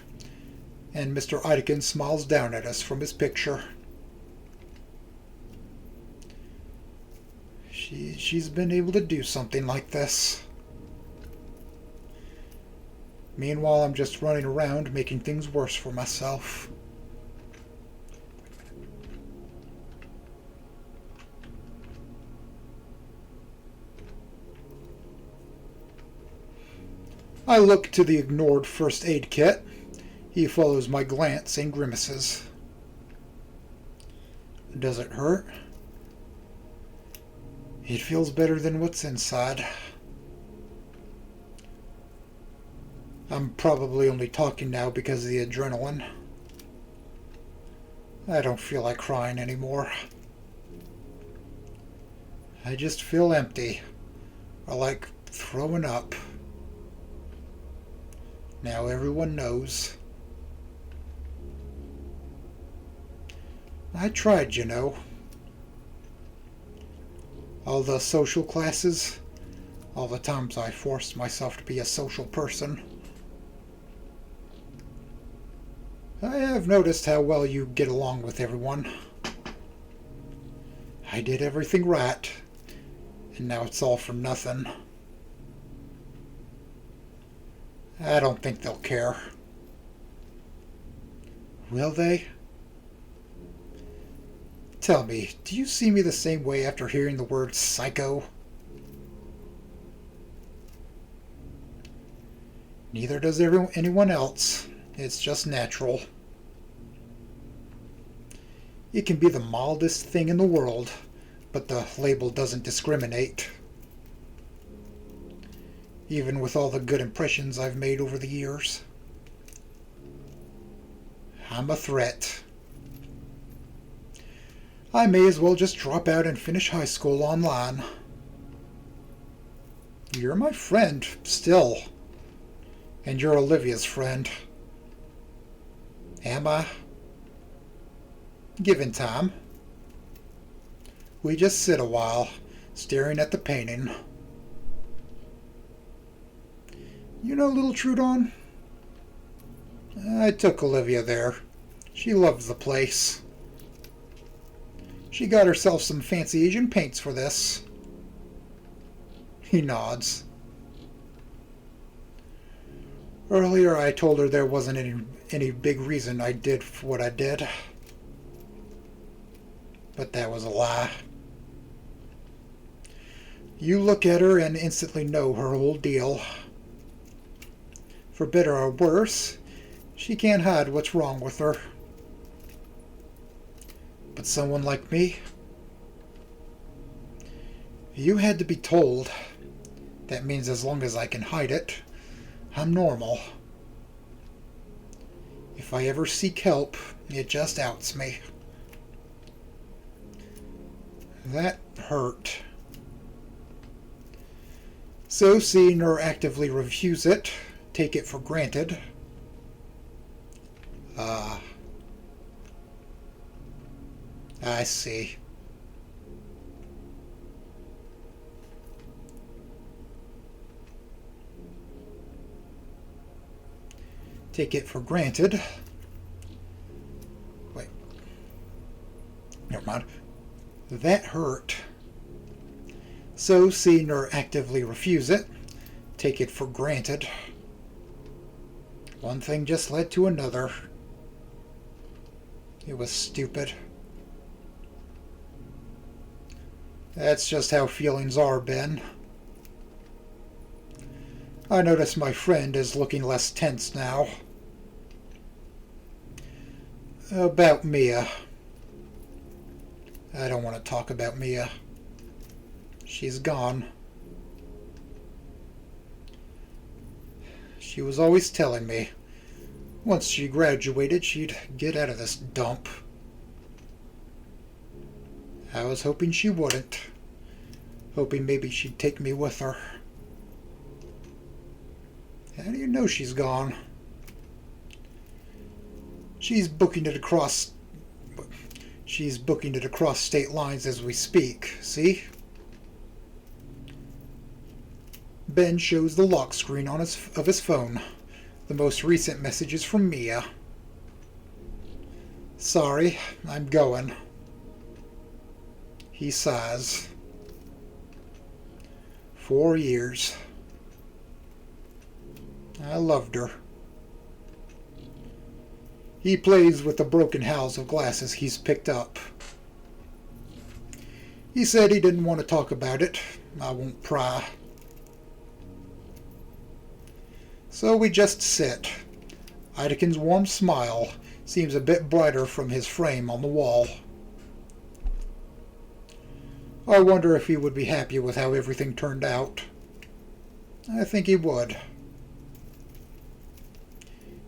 and Mr. Ideken smiles down at us from his picture. She's been able to do something like this. Meanwhile, I'm just running around making things worse for myself. I look to the ignored first aid kit. He follows my glance and grimaces. Does it hurt? It feels better than what's inside. I'm probably only talking now because of the adrenaline. I don't feel like crying anymore. I just feel empty. I like throwing up. Now everyone knows. I tried, you know. All the social classes, all the times I forced myself to be a social person. I have noticed how well you get along with everyone. I did everything right, and now it's all for nothing. I don't think they'll care. Will they? Tell me, do you see me the same way after hearing the word psycho? Neither does anyone else. It's just natural. It can be the mildest thing in the world, but the label doesn't discriminate. Even with all the good impressions I've made over the years. I'm a threat. I may as well just drop out and finish high school online. You're my friend, still. And you're Olivia's friend. Am I? Given time. We just sit a while, staring at the painting. You know Little Trudon? I took Olivia there. She loves the place. She got herself some fancy Asian paints for this. He nods. Earlier I told her there wasn't any big reason I did what I did. But that was a lie. You look at her and instantly know her whole deal. For better or worse, she can't hide what's wrong with her. But someone like me, you had to be told. That means as long as I can hide it, I'm normal. If I ever seek help, it just outs me. That hurt. So seeing her actively refuse it, take it for granted. I see. Take it for granted. Wait. Never mind. That hurt. So seeing her actively refuse it, take it for granted. One thing just led to another. It was stupid. That's just how feelings are, Ben. I notice my friend is looking less tense now. About Mia. I don't want to talk about Mia. She's gone. She was always telling me, once she graduated, she'd get out of this dump. I was hoping she wouldn't. Hoping maybe she'd take me with her. How do you know she's gone? She's booking it across state lines as we speak, see? Ben shows the lock screen of his phone. The most recent message is from Mia. Sorry, I'm going. He sighs. 4 years. I loved her. He plays with the broken house of glasses he's picked up. He said he didn't want to talk about it. I won't pry. So we just sit. Idekin's warm smile seems a bit brighter from his frame on the wall. I wonder if he would be happy with how everything turned out. I think he would.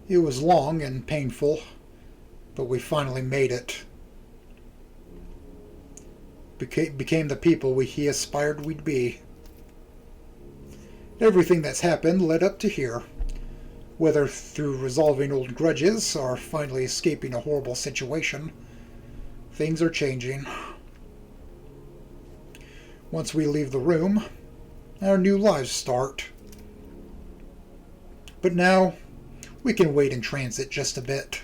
It was long and painful, but we finally made it. Became the people he aspired we'd be. Everything that's happened led up to here. Whether through resolving old grudges or finally escaping a horrible situation, things are changing. Once we leave the room, our new lives start. But now, we can wait in transit just a bit.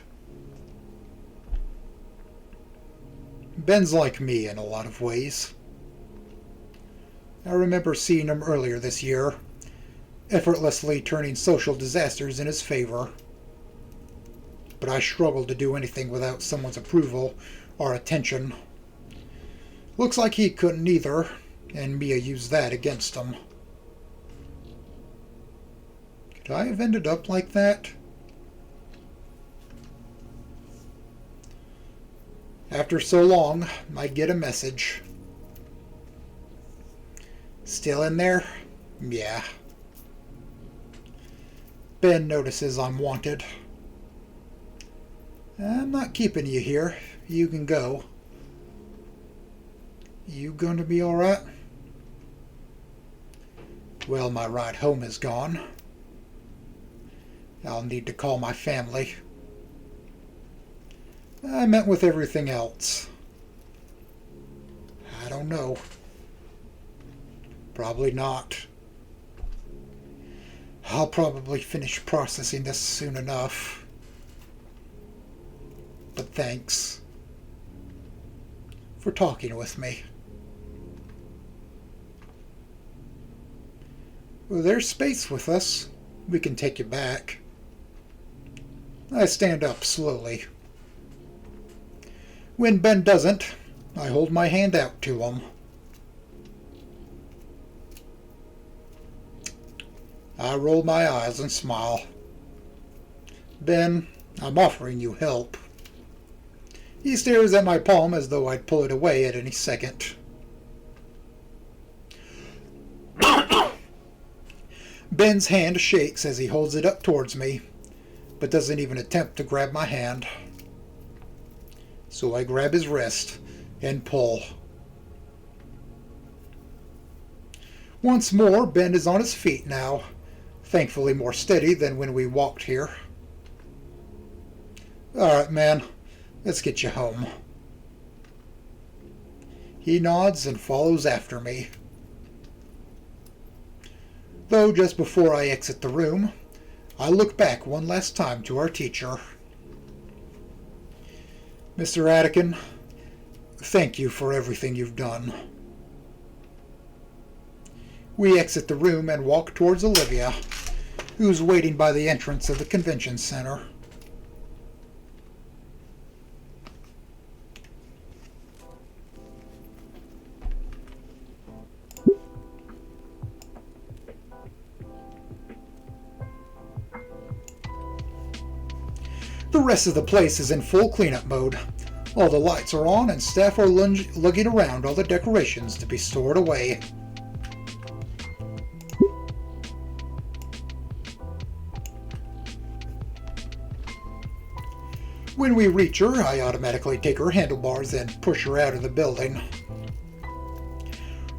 Ben's like me in a lot of ways. I remember seeing him earlier this year, effortlessly turning social disasters in his favor. But I struggled to do anything without someone's approval or attention. Looks like he couldn't either, and Mia used that against him. Could I have ended up like that? After so long, I get a message. Still in there? Yeah. Ben notices I'm wanted. I'm not keeping you here. You can go. You going to be alright? Well, my ride home is gone. I'll need to call my family. I meant with everything else. I don't know. Probably not. I'll probably finish processing this soon enough. thanks for talking with me. Well, there's space with us. We can take you back. I stand up slowly. When Ben doesn't, I hold my hand out to him. I roll my eyes and smile. Ben, I'm offering you help. He stares at my palm as though I'd pull it away at any second. Ben's hand shakes as he holds it up towards me, but doesn't even attempt to grab my hand. So I grab his wrist and pull. Once more, Ben is on his feet now, thankfully more steady than when we walked here. Alright, man, let's get you home. He nods and follows after me. Though just before I exit the room, I look back one last time to our teacher. Mr. Attican, thank you for everything you've done. We exit the room and walk towards Olivia, who's waiting by the entrance of the convention center. The rest of the place is in full cleanup mode. All the lights are on and staff are lugging around all the decorations to be stored away. When we reach her, I automatically take her handlebars and push her out of the building.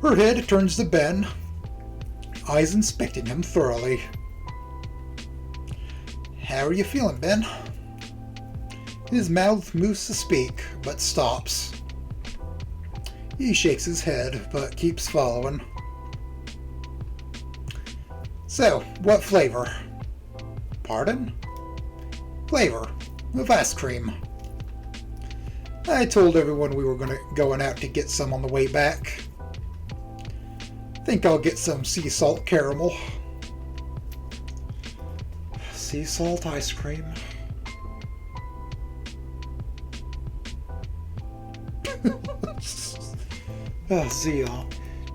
Her head turns to Ben, eyes inspecting him thoroughly. How are you feeling, Ben? His mouth moves to speak, but stops. He shakes his head, but keeps following. So, what flavor? Pardon? Flavor of ice cream. I told everyone we were going out to get some on the way back. Think I'll get some sea salt caramel. Sea salt ice cream. Oh,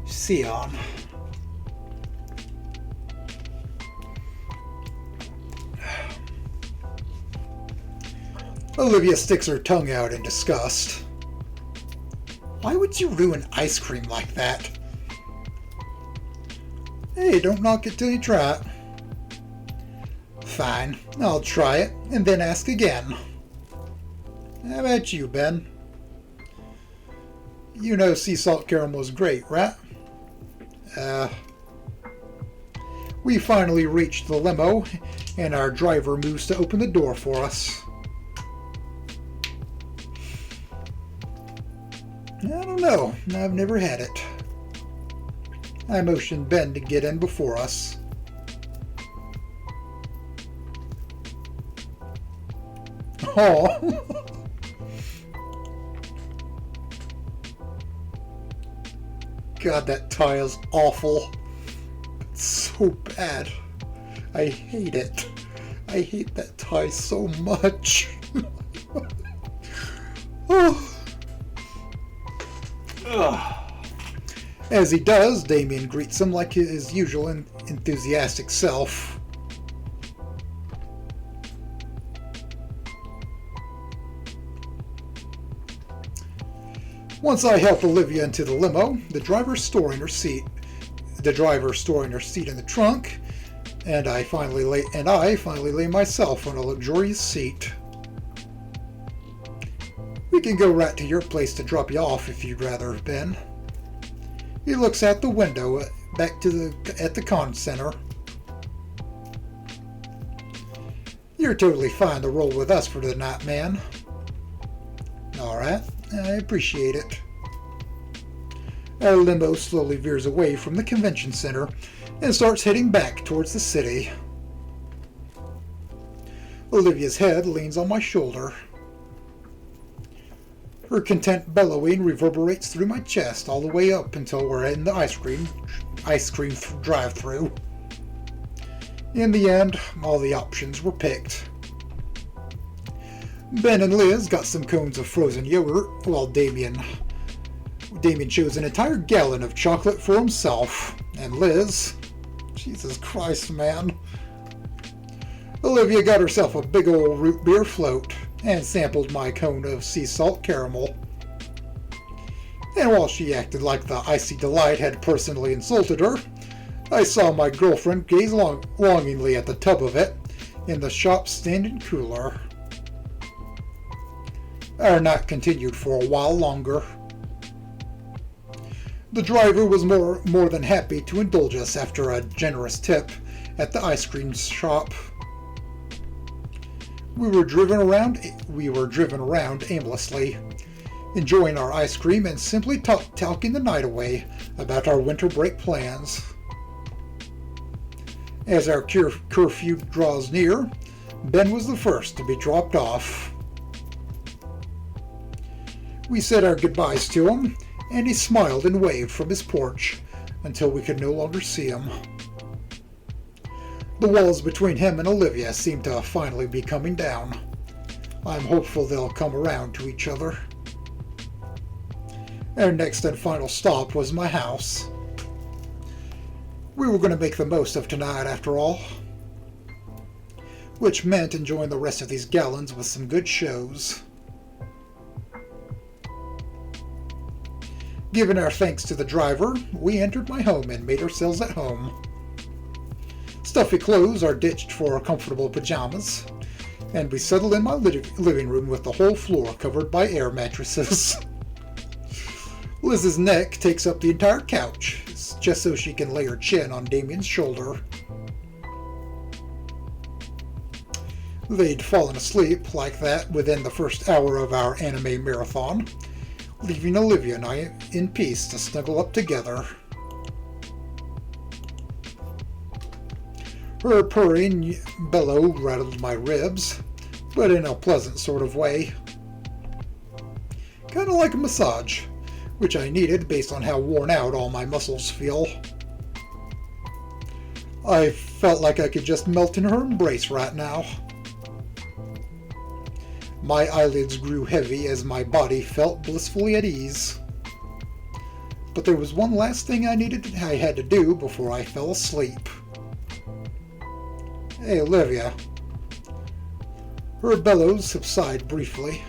Sion. Olivia sticks her tongue out in disgust. Why would you ruin ice cream like that? Hey, don't knock it till you try it. Fine, I'll try it and then ask again. How about you, Ben? You know sea salt caramel is great, right? We finally reached the limo, and our driver moves to open the door for us. I don't know. I've never had it. I motioned Ben to get in before us. Oh. God, that tie is awful. It's so bad. I hate it. I hate that tie so much. Oh. As he does, Damien greets him like his usual enthusiastic self. Once I help Olivia into the limo, the driver storing her seat in the trunk, and I finally lay myself on a luxurious seat. We can go right to your place to drop you off if you'd rather, Ben. He looks out the window back at the con center. You're totally fine to roll with us for the night, man. Alright, I appreciate it. Our limo slowly veers away from the convention center and starts heading back towards the city. Olivia's head leans on my shoulder. Her content bellowing reverberates through my chest all the way up until we're in the ice cream drive-thru. In the end, all the options were picked. Ben and Liz got some cones of frozen yogurt, while Damien chose an entire gallon of chocolate for himself. And Liz, Jesus Christ, man. Olivia got herself a big old root beer float and sampled my cone of sea salt caramel. And while she acted like the icy delight had personally insulted her, I saw my girlfriend gaze longingly at the tub of it in the shop's standing cooler. Our night continued for a while longer. The driver was more than happy to indulge us after a generous tip at the ice cream shop. We were driven around aimlessly, enjoying our ice cream and simply talking the night away about our winter break plans. As our curfew draws near, Ben was the first to be dropped off. We said our goodbyes to him, and he smiled and waved from his porch until we could no longer see him. The walls between him and Olivia seem to finally be coming down. I'm hopeful they'll come around to each other. Our next and final stop was my house. We were going to make the most of tonight after all, which meant enjoying the rest of these gallons with some good shows. Giving our thanks to the driver, we entered my home and made ourselves at home. Stuffy clothes are ditched for comfortable pajamas, and we settled in my living room with the whole floor covered by air mattresses. Liz's neck takes up the entire couch, just so she can lay her chin on Damien's shoulder. They'd fallen asleep like that within the first hour of our anime marathon, leaving Olivia and I in peace to snuggle up together. Her purring bellow rattled my ribs, but in a pleasant sort of way. Kind of like a massage, which I needed based on how worn out all my muscles feel. I felt like I could just melt in her embrace right now. My eyelids grew heavy as my body felt blissfully at ease. But there was one last thing I had to do before I fell asleep. Hey, Olivia. Her bellows subside briefly.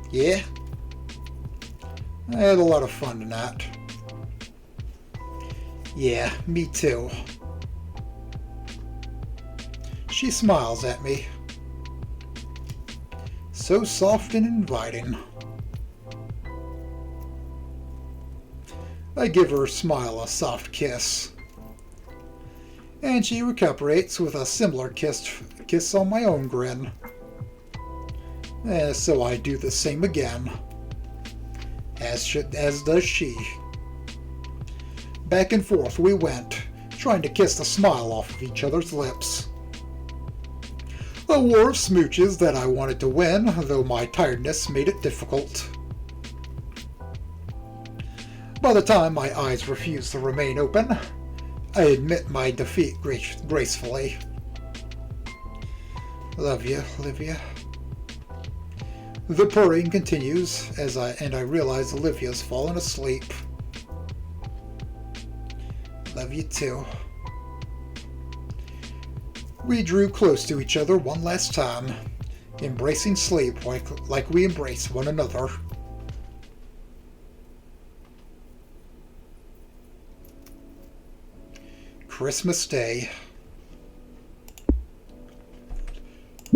Yeah? I had a lot of fun tonight. Yeah, me too. She smiles at me. So soft and inviting. I give her smile a soft kiss. And she recuperates with a similar kiss on my own grin. So I do the same again. As does she. Back and forth we went, trying to kiss the smile off of each other's lips. A war of smooches that I wanted to win, though my tiredness made it difficult. By the time my eyes refused to remain open, I admit my defeat gracefully. Love you, Olivia. The purring continues and I realize Olivia's fallen asleep. Love you too. We drew close to each other one last time, embracing sleep like we embrace one another. Christmas Day.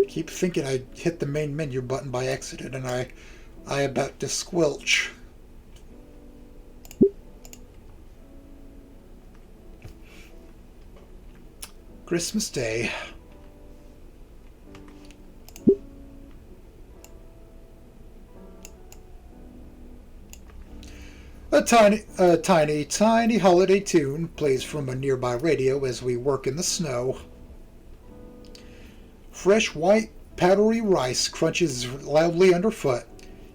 I keep thinking I hit the main menu button by accident and I about to squelch. Christmas Day. A tiny holiday tune plays from a nearby radio as we work in the snow. Fresh white powdery rice crunches loudly underfoot,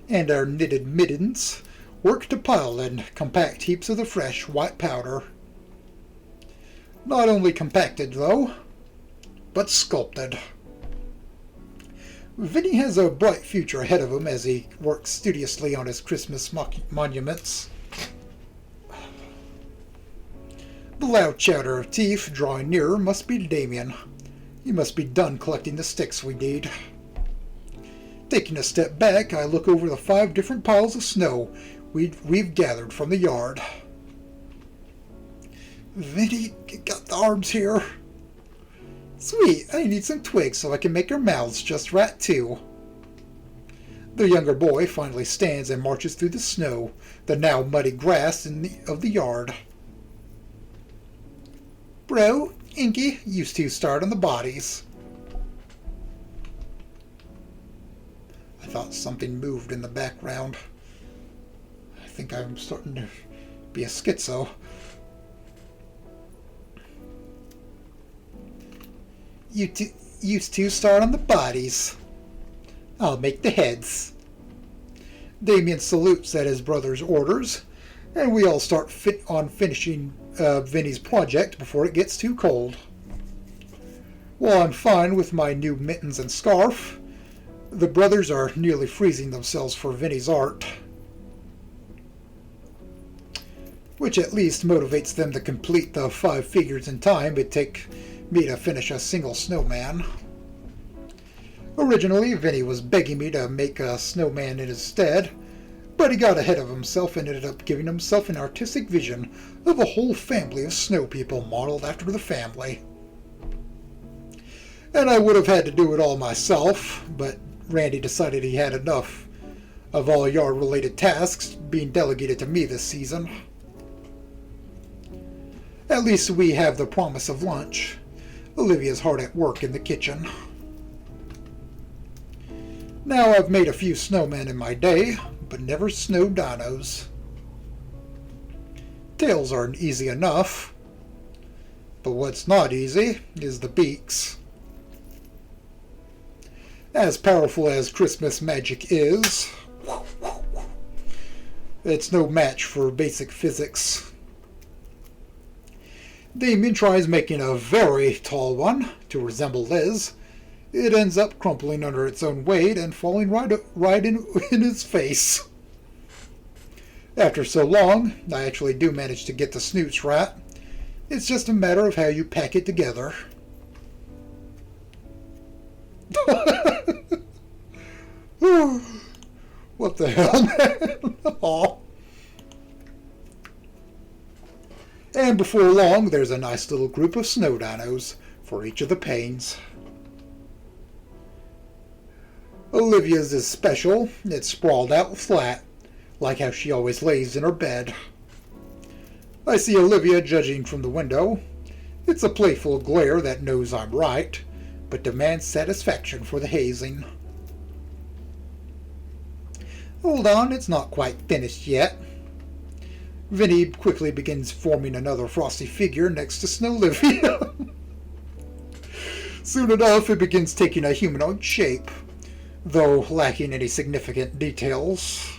and our knitted mittens work to pile and compact heaps of the fresh white powder. Not only compacted, though, but sculpted. Vinny has a bright future ahead of him as he works studiously on his Christmas monuments. The loud chatter of teeth drawing nearer must be Damien. He must be done collecting the sticks we need. Taking a step back, I look over the 5 different piles of snow we've gathered from the yard. Vinny, got the arms here. Sweet, I need some twigs so I can make our mouths just right too. The younger boy finally stands and marches through the snow, the now muddy grass of the yard. Bro, Inky, you two start on the bodies. I thought something moved in the background. I think I'm starting to be a schizo. You two start on the bodies. I'll make the heads. Damien salutes at his brother's orders, and we all start finishing Vinny's project before it gets too cold. While I'm fine with my new mittens and scarf, the brothers are nearly freezing themselves for Vinny's art, which at least motivates them to complete the 5 figures in time it'd take me to finish a single snowman. Originally, Vinny was begging me to make a snowman in his stead, but he got ahead of himself and ended up giving himself an artistic vision of a whole family of snow people modeled after the family. And I would have had to do it all myself, but Randy decided he had enough of all yard-related tasks being delegated to me this season. At least we have the promise of lunch. Olivia's hard at work in the kitchen. Now I've made a few snowmen in my day, but never snow dinos. Tails aren't easy enough, but what's not easy is the beaks. As powerful as Christmas magic is, it's no match for basic physics. Damien tries making a very tall one to resemble Liz. It ends up crumpling under its own weight and falling right in his face. After so long, I actually do manage to get the snoots right. It's just a matter of how you pack it together. What the hell, man? Aw. And before long, there's a nice little group of snow dinos for each of the panes. Olivia's is special. It's sprawled out flat, like how she always lays in her bed. I see Olivia judging from the window. It's a playful glare that knows I'm right, but demands satisfaction for the hazing. Hold on, it's not quite finished yet. Vinny quickly begins forming another frosty figure next to Snowlivia. Soon enough, it begins taking a humanoid shape, though lacking any significant details.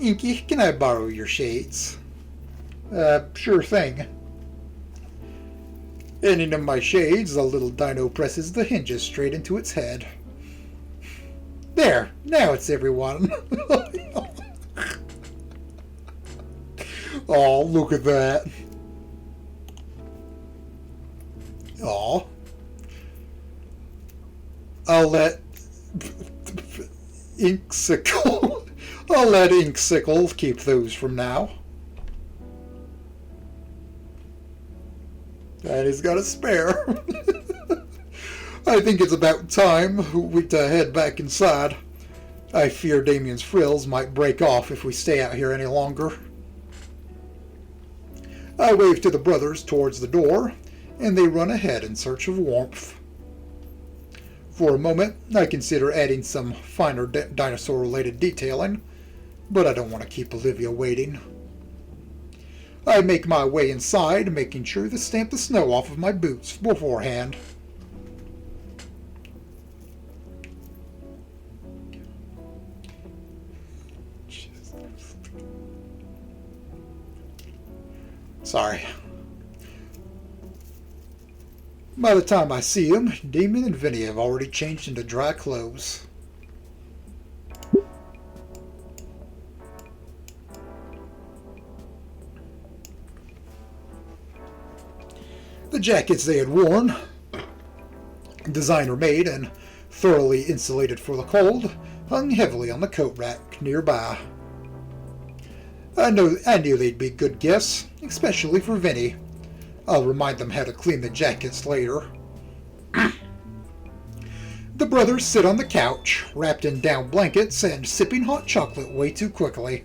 Inky, can I borrow your shades? Sure thing. Ending of my shades, the little dino presses the hinges straight into its head. There, now it's everyone. Oh, look at that. Oh. I'll let Inksicle keep those from now. And he's got a spare. I think it's about time to head back inside. I fear Damien's frills might break off if we stay out here any longer. I wave to the brothers towards the door, and they run ahead in search of warmth. For a moment, I consider adding some finer dinosaur-related detailing, but I don't want to keep Olivia waiting. I make my way inside, making sure to stamp the snow off of my boots beforehand. Sorry. By the time I see him, Damien and Vinny have already changed into dry clothes. The jackets they had worn, designer made and thoroughly insulated for the cold, hung heavily on the coat rack nearby. I knew they'd be good gifts, especially for Vinny. I'll remind them how to clean the jackets later. The brothers sit on the couch, wrapped in down blankets and sipping hot chocolate way too quickly.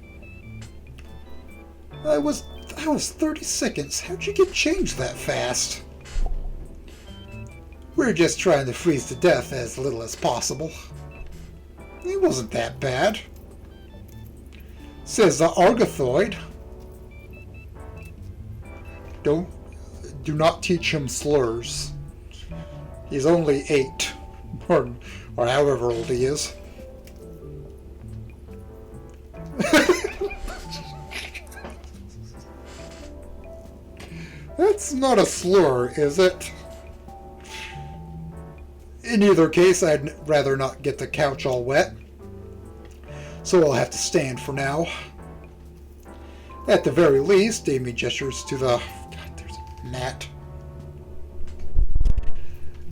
I was 30 seconds. How'd you get changed that fast? We're just trying to freeze to death as little as possible. It wasn't that bad, says the Argothoid. Do not teach him slurs. He's only 8, or however old he is. That's not a slur, is it? In either case, I'd rather not get the couch all wet, so I'll have to stand for now. At the very least, Damien gestures to the... God, there's a gnat.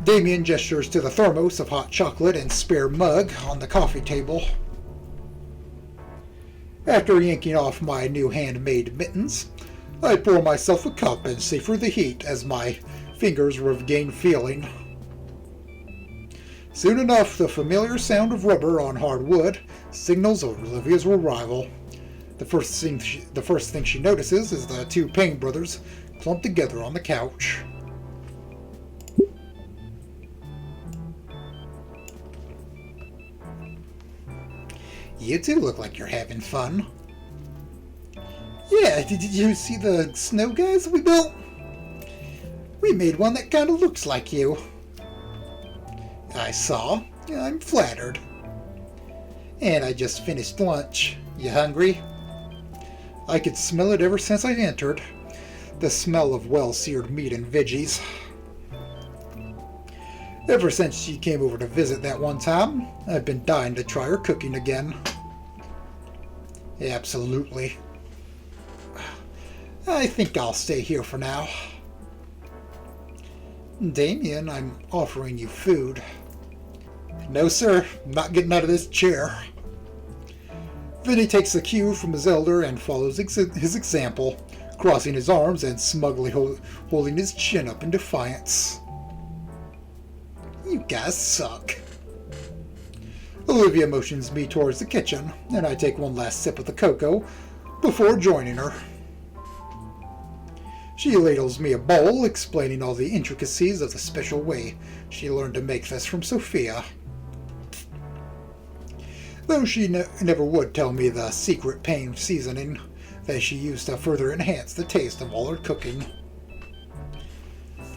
Damien gestures to the thermos of hot chocolate and spare mug on the coffee table. After yanking off my new handmade mittens, I pour myself a cup and savor the heat as my fingers regain feeling. Soon enough, the familiar sound of rubber on hard wood signals Olivia's arrival. The first thing she notices is the two Payne brothers clumped together on the couch. You two look like you're having fun. Yeah, did you see the snow guys we built? We made one that kind of looks like you. I saw. I'm flattered. And I just finished lunch. You hungry? I could smell it ever since I entered. The smell of well-seared meat and veggies. Ever since she came over to visit that one time, I've been dying to try her cooking again. Absolutely. I think I'll stay here for now. Damien, I'm offering you food. No, sir. I'm not getting out of this chair. Vinny takes the cue from his elder and follows his example, crossing his arms and smugly holding his chin up in defiance. You guys suck. Olivia motions me towards the kitchen, and I take one last sip of the cocoa before joining her. She ladles me a bowl, explaining all the intricacies of the special way she learned to make this from Sophia. Though she never would tell me the secret Payne seasoning that she used to further enhance the taste of all her cooking.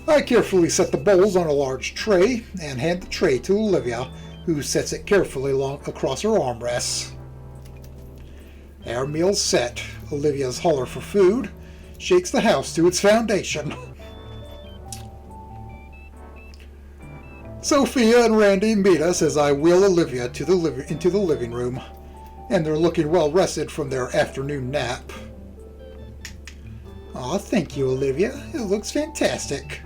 I carefully set the bowls on a large tray and hand the tray to Olivia, who sets it carefully across her armrests. Our meal's set. Olivia's holler for food shakes the house to its foundation. Sophia and Randy meet us as I wheel Olivia into the living room, and they're looking well rested from their afternoon nap. Aw, thank you, Olivia. It looks fantastic.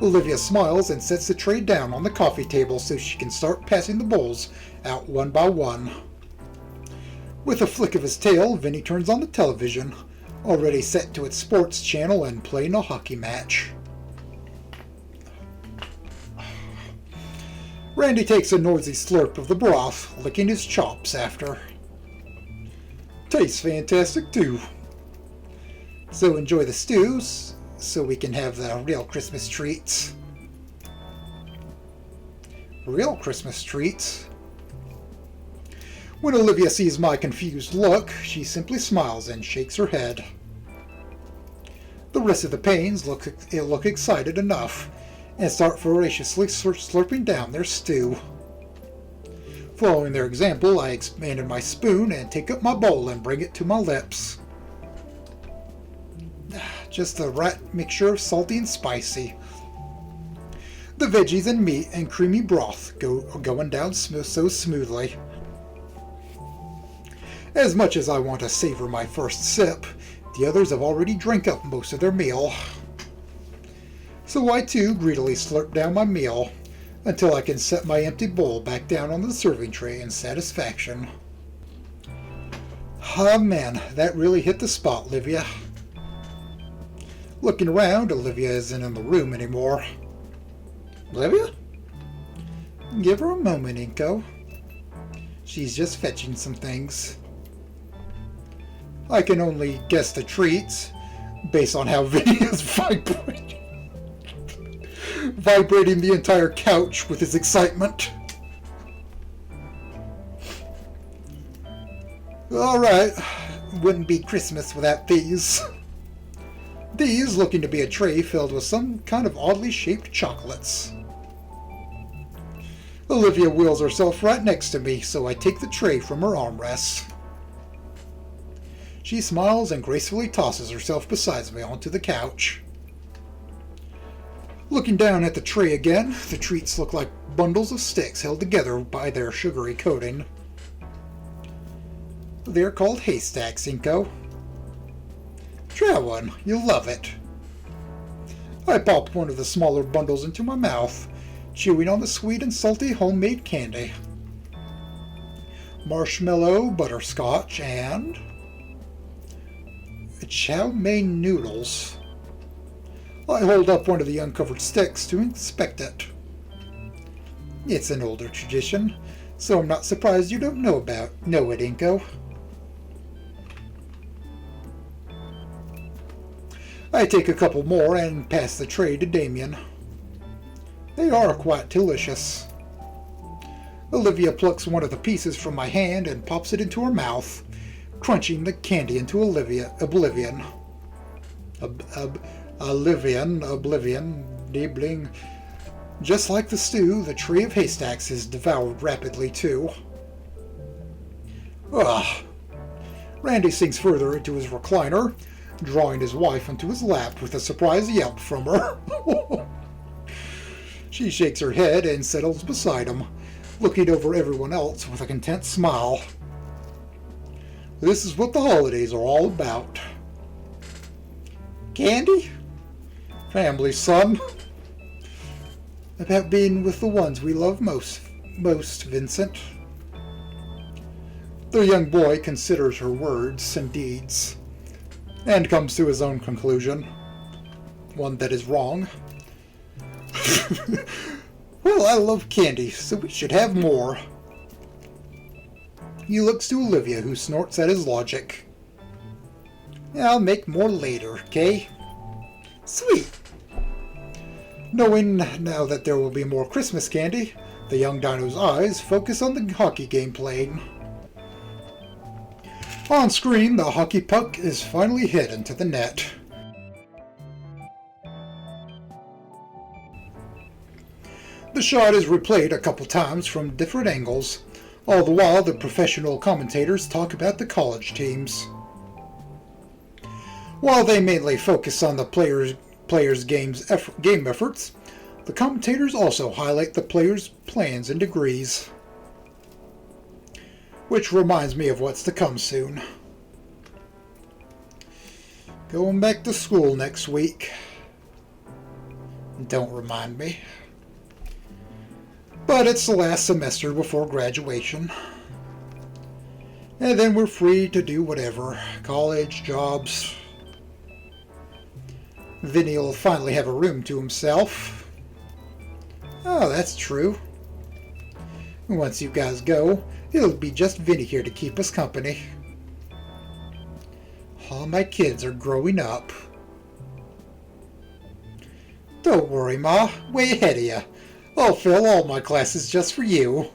Olivia smiles and sets the tray down on the coffee table so she can start passing the bowls out one by one. With a flick of his tail, Vinny turns on the television, already set to its sports channel and playing a hockey match. Randy takes a noisy slurp of the broth, licking his chops after. Tastes fantastic too. So enjoy the stews, so we can have the real Christmas treats. Real Christmas treats? When Olivia sees my confused look, she simply smiles and shakes her head. The rest of the Paynes look excited enough and start voraciously slurping down their stew. Following their example, I expanded my spoon and take up my bowl and bring it to my lips. Just the right mixture of salty and spicy. The veggies and meat and creamy broth going down so smoothly. As much as I want to savor my first sip, the others have already drank up most of their meal. So I too greedily slurp down my meal until I can set my empty bowl back down on the serving tray in satisfaction. Ah man, that really hit the spot, Olivia. Looking around, Olivia isn't in the room anymore. Olivia? Give her a moment, Inko. She's just fetching some things. I can only guess the treats based on how Vinny is vibrating the entire couch with his excitement. Alright, wouldn't be Christmas without these. These looking to be a tray filled with some kind of oddly shaped chocolates. Olivia wheels herself right next to me, so I take the tray from her armrest. She smiles and gracefully tosses herself beside me onto the couch. Looking down at the tray again, the treats look like bundles of sticks held together by their sugary coating. They're called haystacks, Inko. Try one, you'll love it. I pop one of the smaller bundles into my mouth, chewing on the sweet and salty homemade candy. Marshmallow, butterscotch, and chow mein noodles. I hold up one of the uncovered sticks to inspect it. It's an older tradition, so I'm not surprised you don't know it, Inko. I take a couple more and pass the tray to Damien. They are quite delicious. Olivia plucks one of the pieces from my hand and pops it into her mouth, crunching the candy into oblivion. Nibbling. Just like the stew, the tray of haystacks is devoured rapidly too. Ugh. Randy sinks further into his recliner, drawing his wife onto his lap with a surprised yelp from her. She shakes her head and settles beside him, looking over everyone else with a content smile. This is what the holidays are all about. Candy? Family, son. About being with the ones we love most, Vincent. The young boy considers her words and deeds, and comes to his own conclusion. One that is wrong. Well, I love candy, so we should have more. He looks to Olivia, who snorts at his logic. I'll make more later, okay? Sweet! Knowing now that there will be more Christmas candy, the young dino's eyes focus on the hockey game playing. On screen, the hockey puck is finally hit into the net. The shot is replayed a couple times from different angles, all the while the professional commentators talk about the college teams. While they mainly focus on the players' game efforts, the commentators also highlight the players' plans and degrees. Which reminds me of what's to come soon. Going back to school next week. Don't remind me. But it's the last semester before graduation. And then we're free to do whatever. College, jobs. Vinny will finally have a room to himself. Oh, that's true. Once you guys go, it'll be just Vinny here to keep us company. All my kids are growing up. Don't worry, Ma. Way ahead of you. I'll fill all my classes just for you.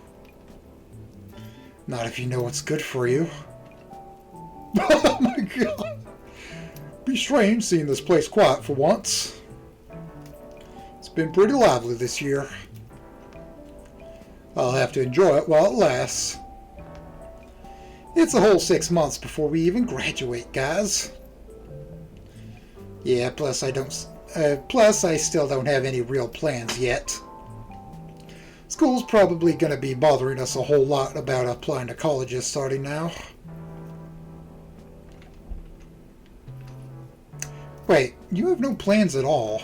Not if you know what's good for you. Oh my god. Be strange seeing this place quiet for once. It's been pretty lively this year. I'll have to enjoy it while it lasts. It's a whole 6 months before we even graduate, guys. Yeah, plus I don't. Plus, I still don't have any real plans yet. School's probably going to be bothering us a whole lot about applying to colleges starting now. Wait, you have no plans at all?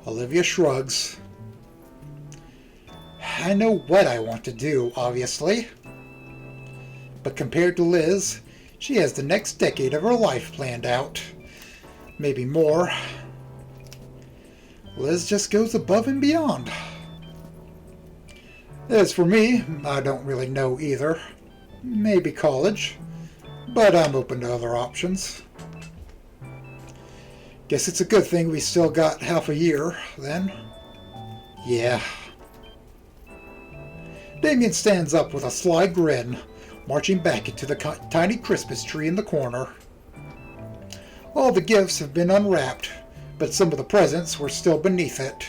Olivia shrugs. I know what I want to do, obviously. But compared to Liz, she has the next decade of her life planned out. Maybe more. Liz just goes above and beyond. As for me, I don't really know either. Maybe college, but I'm open to other options. Guess it's a good thing we still got half a year, then. Yeah. Damien stands up with a sly grin, marching back into the tiny Christmas tree in the corner. All the gifts have been unwrapped, but some of the presents were still beneath it,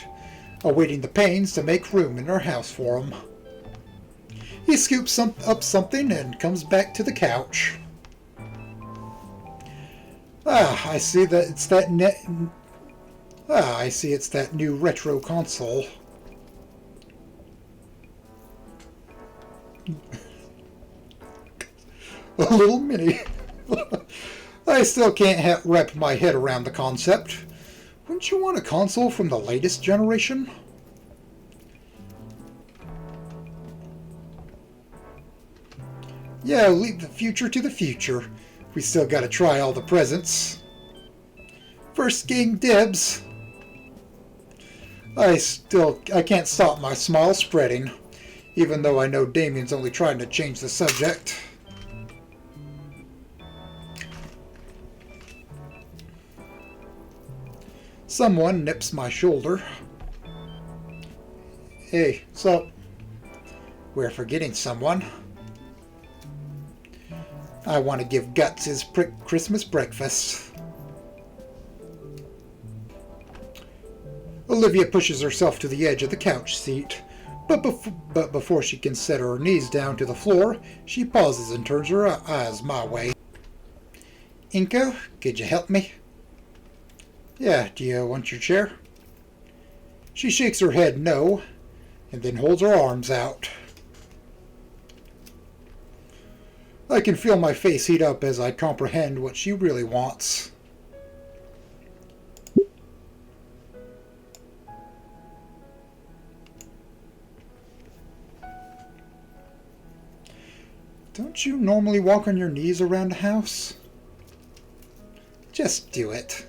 awaiting the pains to make room in our house for them. He scoops up something and comes back to the couch. I see that it's that it's that new retro console. A little mini. I still can't wrap my head around the concept. Wouldn't you want a console from the latest generation? Yeah, leave the future to the future. We still gotta try all the presents. First getting dibs. I can't stop my smile spreading, even though I know Damien's only trying to change the subject. Someone nips my shoulder. Hey, sup? We're forgetting someone. I want to give Guts his Christmas breakfast. Olivia pushes herself to the edge of the couch seat, but before she can set her knees down to the floor, she pauses and turns her eyes my way. Inko, could you help me? Yeah, do you want your chair? She shakes her head no, and then holds her arms out. I can feel my face heat up as I comprehend what she really wants. Don't you normally walk on your knees around the house? Just do it.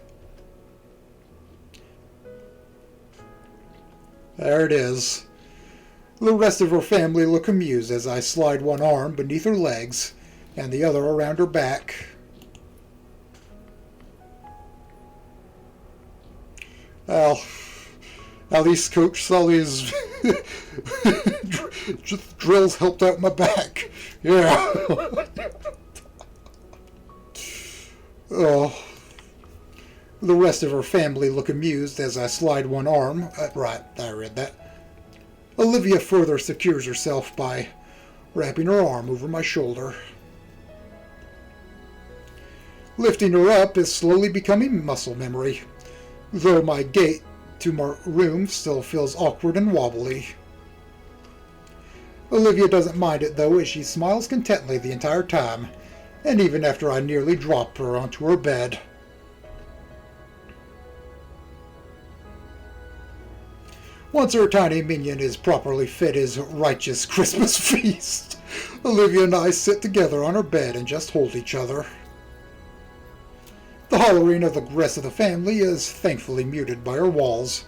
There it is. The rest of her family look amused as I slide one arm beneath her legs and the other around her back. Well, at least Coach Sully's drills helped out my back. Yeah. Oh. The rest of her family look amused as I slide one arm. Right, I read that. Olivia further secures herself by wrapping her arm over my shoulder. Lifting her up is slowly becoming muscle memory, though my gait to my room still feels awkward and wobbly. Olivia doesn't mind it though, as she smiles contentedly the entire time, and even after I nearly drop her onto her bed. Once her tiny minion is properly fed his righteous Christmas feast, Olivia and I sit together on her bed and just hold each other. The hollering of the rest of the family is thankfully muted by her walls,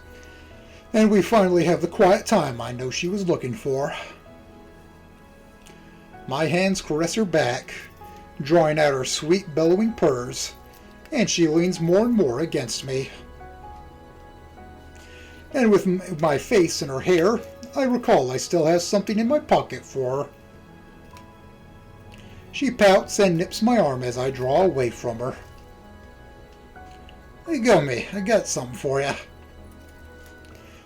and we finally have the quiet time I know she was looking for. My hands caress her back, drawing out her sweet bellowing purrs, and she leans more and more against me. And with my face in her hair, I recall I still have something in my pocket for her. She pouts and nips my arm as I draw away from her. Hey, Gummy, I got something for you.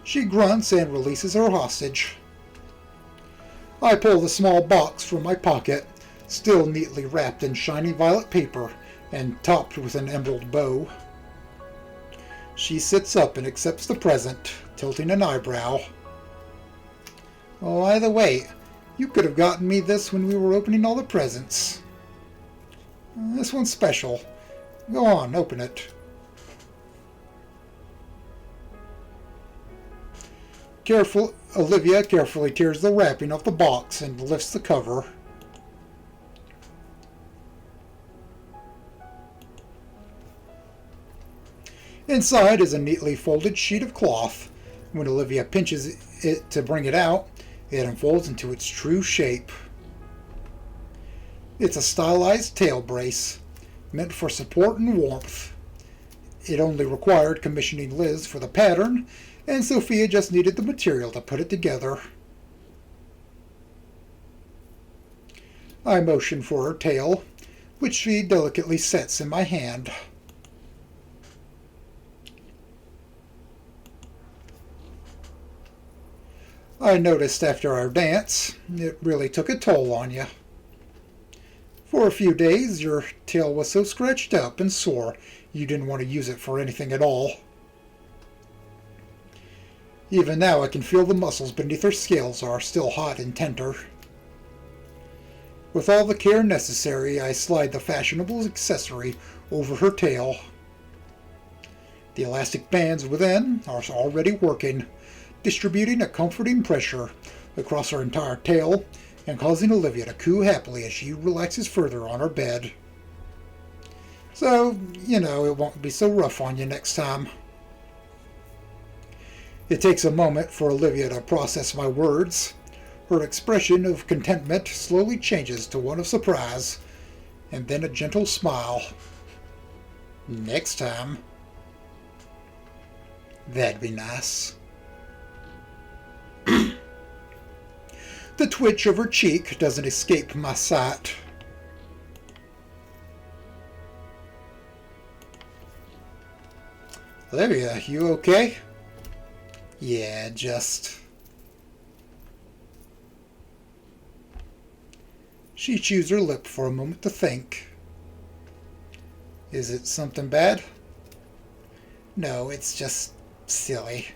She grunts and releases her hostage. I pull the small box from my pocket, still neatly wrapped in shiny violet paper and topped with an emerald bow. She sits up and accepts the present, tilting an eyebrow. Oh, either way, you could have gotten me this when we were opening all the presents. This one's special. Go on, open it. Olivia carefully tears the wrapping off the box and lifts the cover. Inside is a neatly folded sheet of cloth. When Olivia pinches it to bring it out, it unfolds into its true shape. It's a stylized tail brace, meant for support and warmth. It only required commissioning Liz for the pattern, and Sophia just needed the material to put it together. I motion for her tail, which she delicately sets in my hand. I noticed after our dance, it really took a toll on you. For a few days, your tail was so scratched up and sore you didn't want to use it for anything at all. Even now I can feel the muscles beneath her scales are still hot and tender. With all the care necessary, I slide the fashionable accessory over her tail. The elastic bands within are already working, distributing a comforting pressure across her entire tail and causing Olivia to coo happily as she relaxes further on her bed. So, it won't be so rough on you next time. It takes a moment for Olivia to process my words. Her expression of contentment slowly changes to one of surprise, and then a gentle smile. Next time. That'd be nice. The twitch of her cheek doesn't escape my sight. Olivia, you okay? Yeah, just... She chews her lip for a moment to think. Is it something bad? No, it's just silly.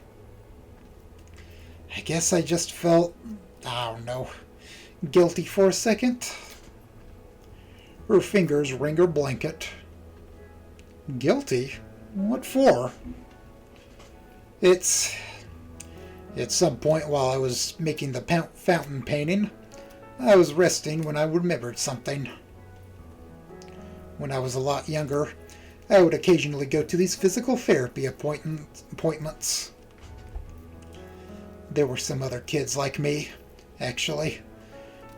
I guess I just felt, I don't know, guilty for a second. Her fingers wring her blanket. Guilty? What for? It's... At some point while I was making the fountain painting, I was resting when I remembered something. When I was a lot younger, I would occasionally go to these physical therapy appointments. There were some other kids like me, actually,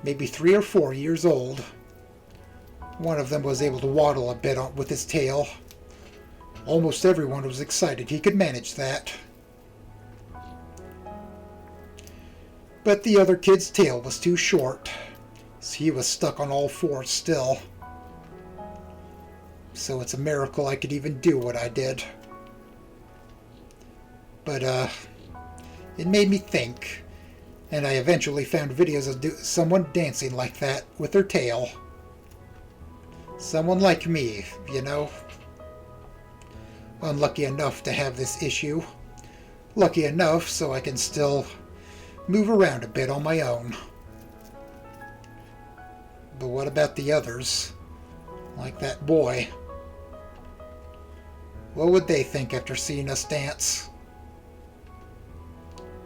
maybe 3 or 4 years old. One of them was able to waddle a bit with his tail. Almost everyone was excited he could manage that. But the other kid's tail was too short, so he was stuck on all fours still. So it's a miracle I could even do what I did. But, it made me think, and I eventually found videos of someone dancing like that with their tail. Someone like me, Unlucky enough to have this issue. Lucky enough so I can still move around a bit on my own. But what about the others? Like that boy. What would they think after seeing us dance?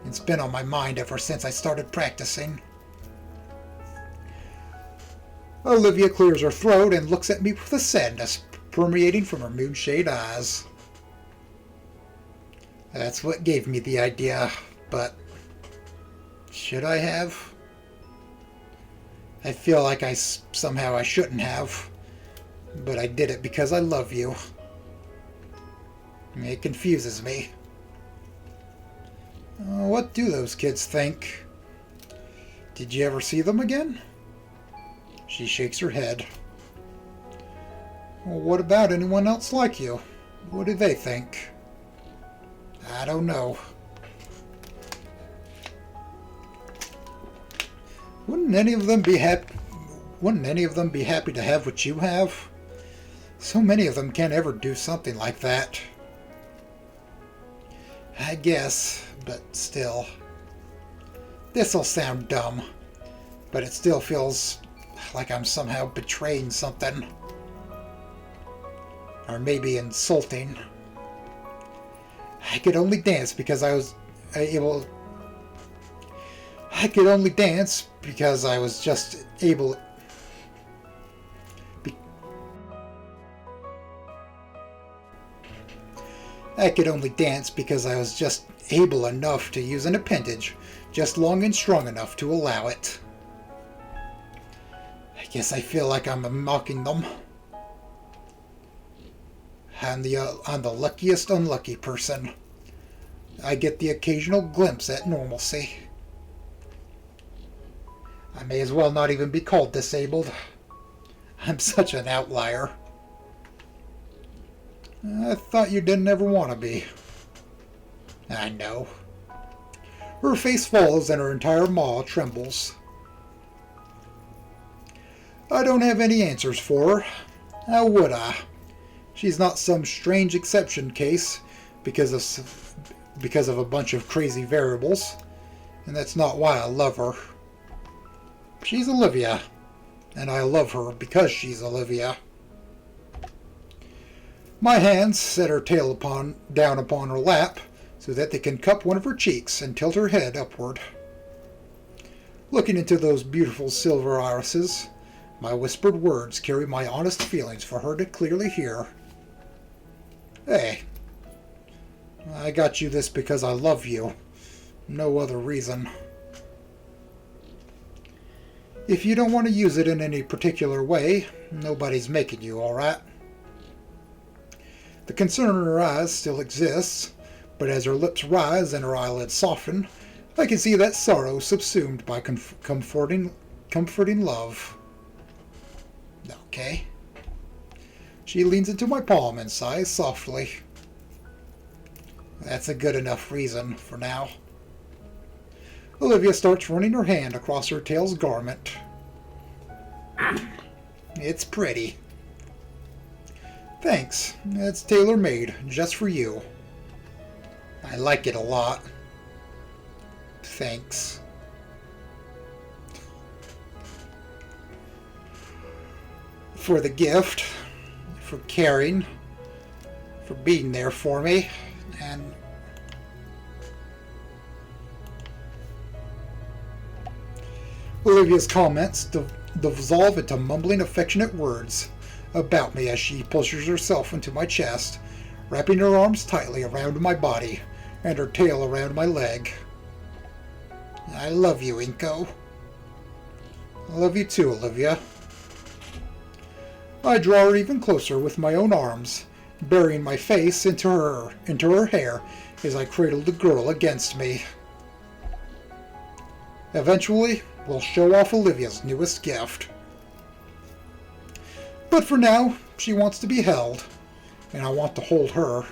It's been on my mind ever since I started practicing. Olivia clears her throat and looks at me with a sadness permeating from her moonshade eyes. That's what gave me the idea, but should I have? I feel like somehow I shouldn't have, but I did it because I love you. It confuses me. What do those kids think? Did you ever see them again? She shakes her head. Well, what about anyone else like you? What do they think? I don't know. Wouldn't any of them be happy to have what you have? So many of them can't ever do something like that. I guess, but still. This'll sound dumb, but it still feels like I'm somehow betraying something. Or maybe insulting. I could only dance because I was able... I could only dance because I was just able... I could only dance because I was just able enough to use an appendage, just long and strong enough to allow it. I guess I feel like I'm mocking them. I'm the luckiest unlucky person. I get the occasional glimpse at normalcy. I may as well not even be called disabled. I'm such an outlier. I thought you didn't ever want to be. I know. Her face falls and her entire maw trembles. I don't have any answers for her. How would I? She's not some strange exception case because of a bunch of crazy variables, and that's not why I love her. She's Olivia, and I love her because she's Olivia. My hands set her tail down upon her lap so that they can cup one of her cheeks and tilt her head upward. Looking into those beautiful silver irises, my whispered words carry my honest feelings for her to clearly hear. Hey, I got you this because I love you. No other reason. If you don't want to use it in any particular way, nobody's making you, alright? The concern in her eyes still exists, but as her lips rise and her eyelids soften, I can see that sorrow subsumed by comforting love. Okay. She leans into my palm and sighs softly. That's a good enough reason for now. Olivia starts running her hand across her tail's garment. It's pretty. Thanks. It's tailor-made, just for you. I like it a lot. Thanks. For the gift, for caring, for being there for me, and Olivia's comments dissolve into mumbling affectionate words about me as she pushes herself into my chest, wrapping her arms tightly around my body and her tail around my leg. I love you, Inko. I love you too, Olivia. I draw her even closer with my own arms, burying my face into her hair as I cradle the girl against me. Eventually, we'll show off Olivia's newest gift. But for now, she wants to be held, and I want to hold her.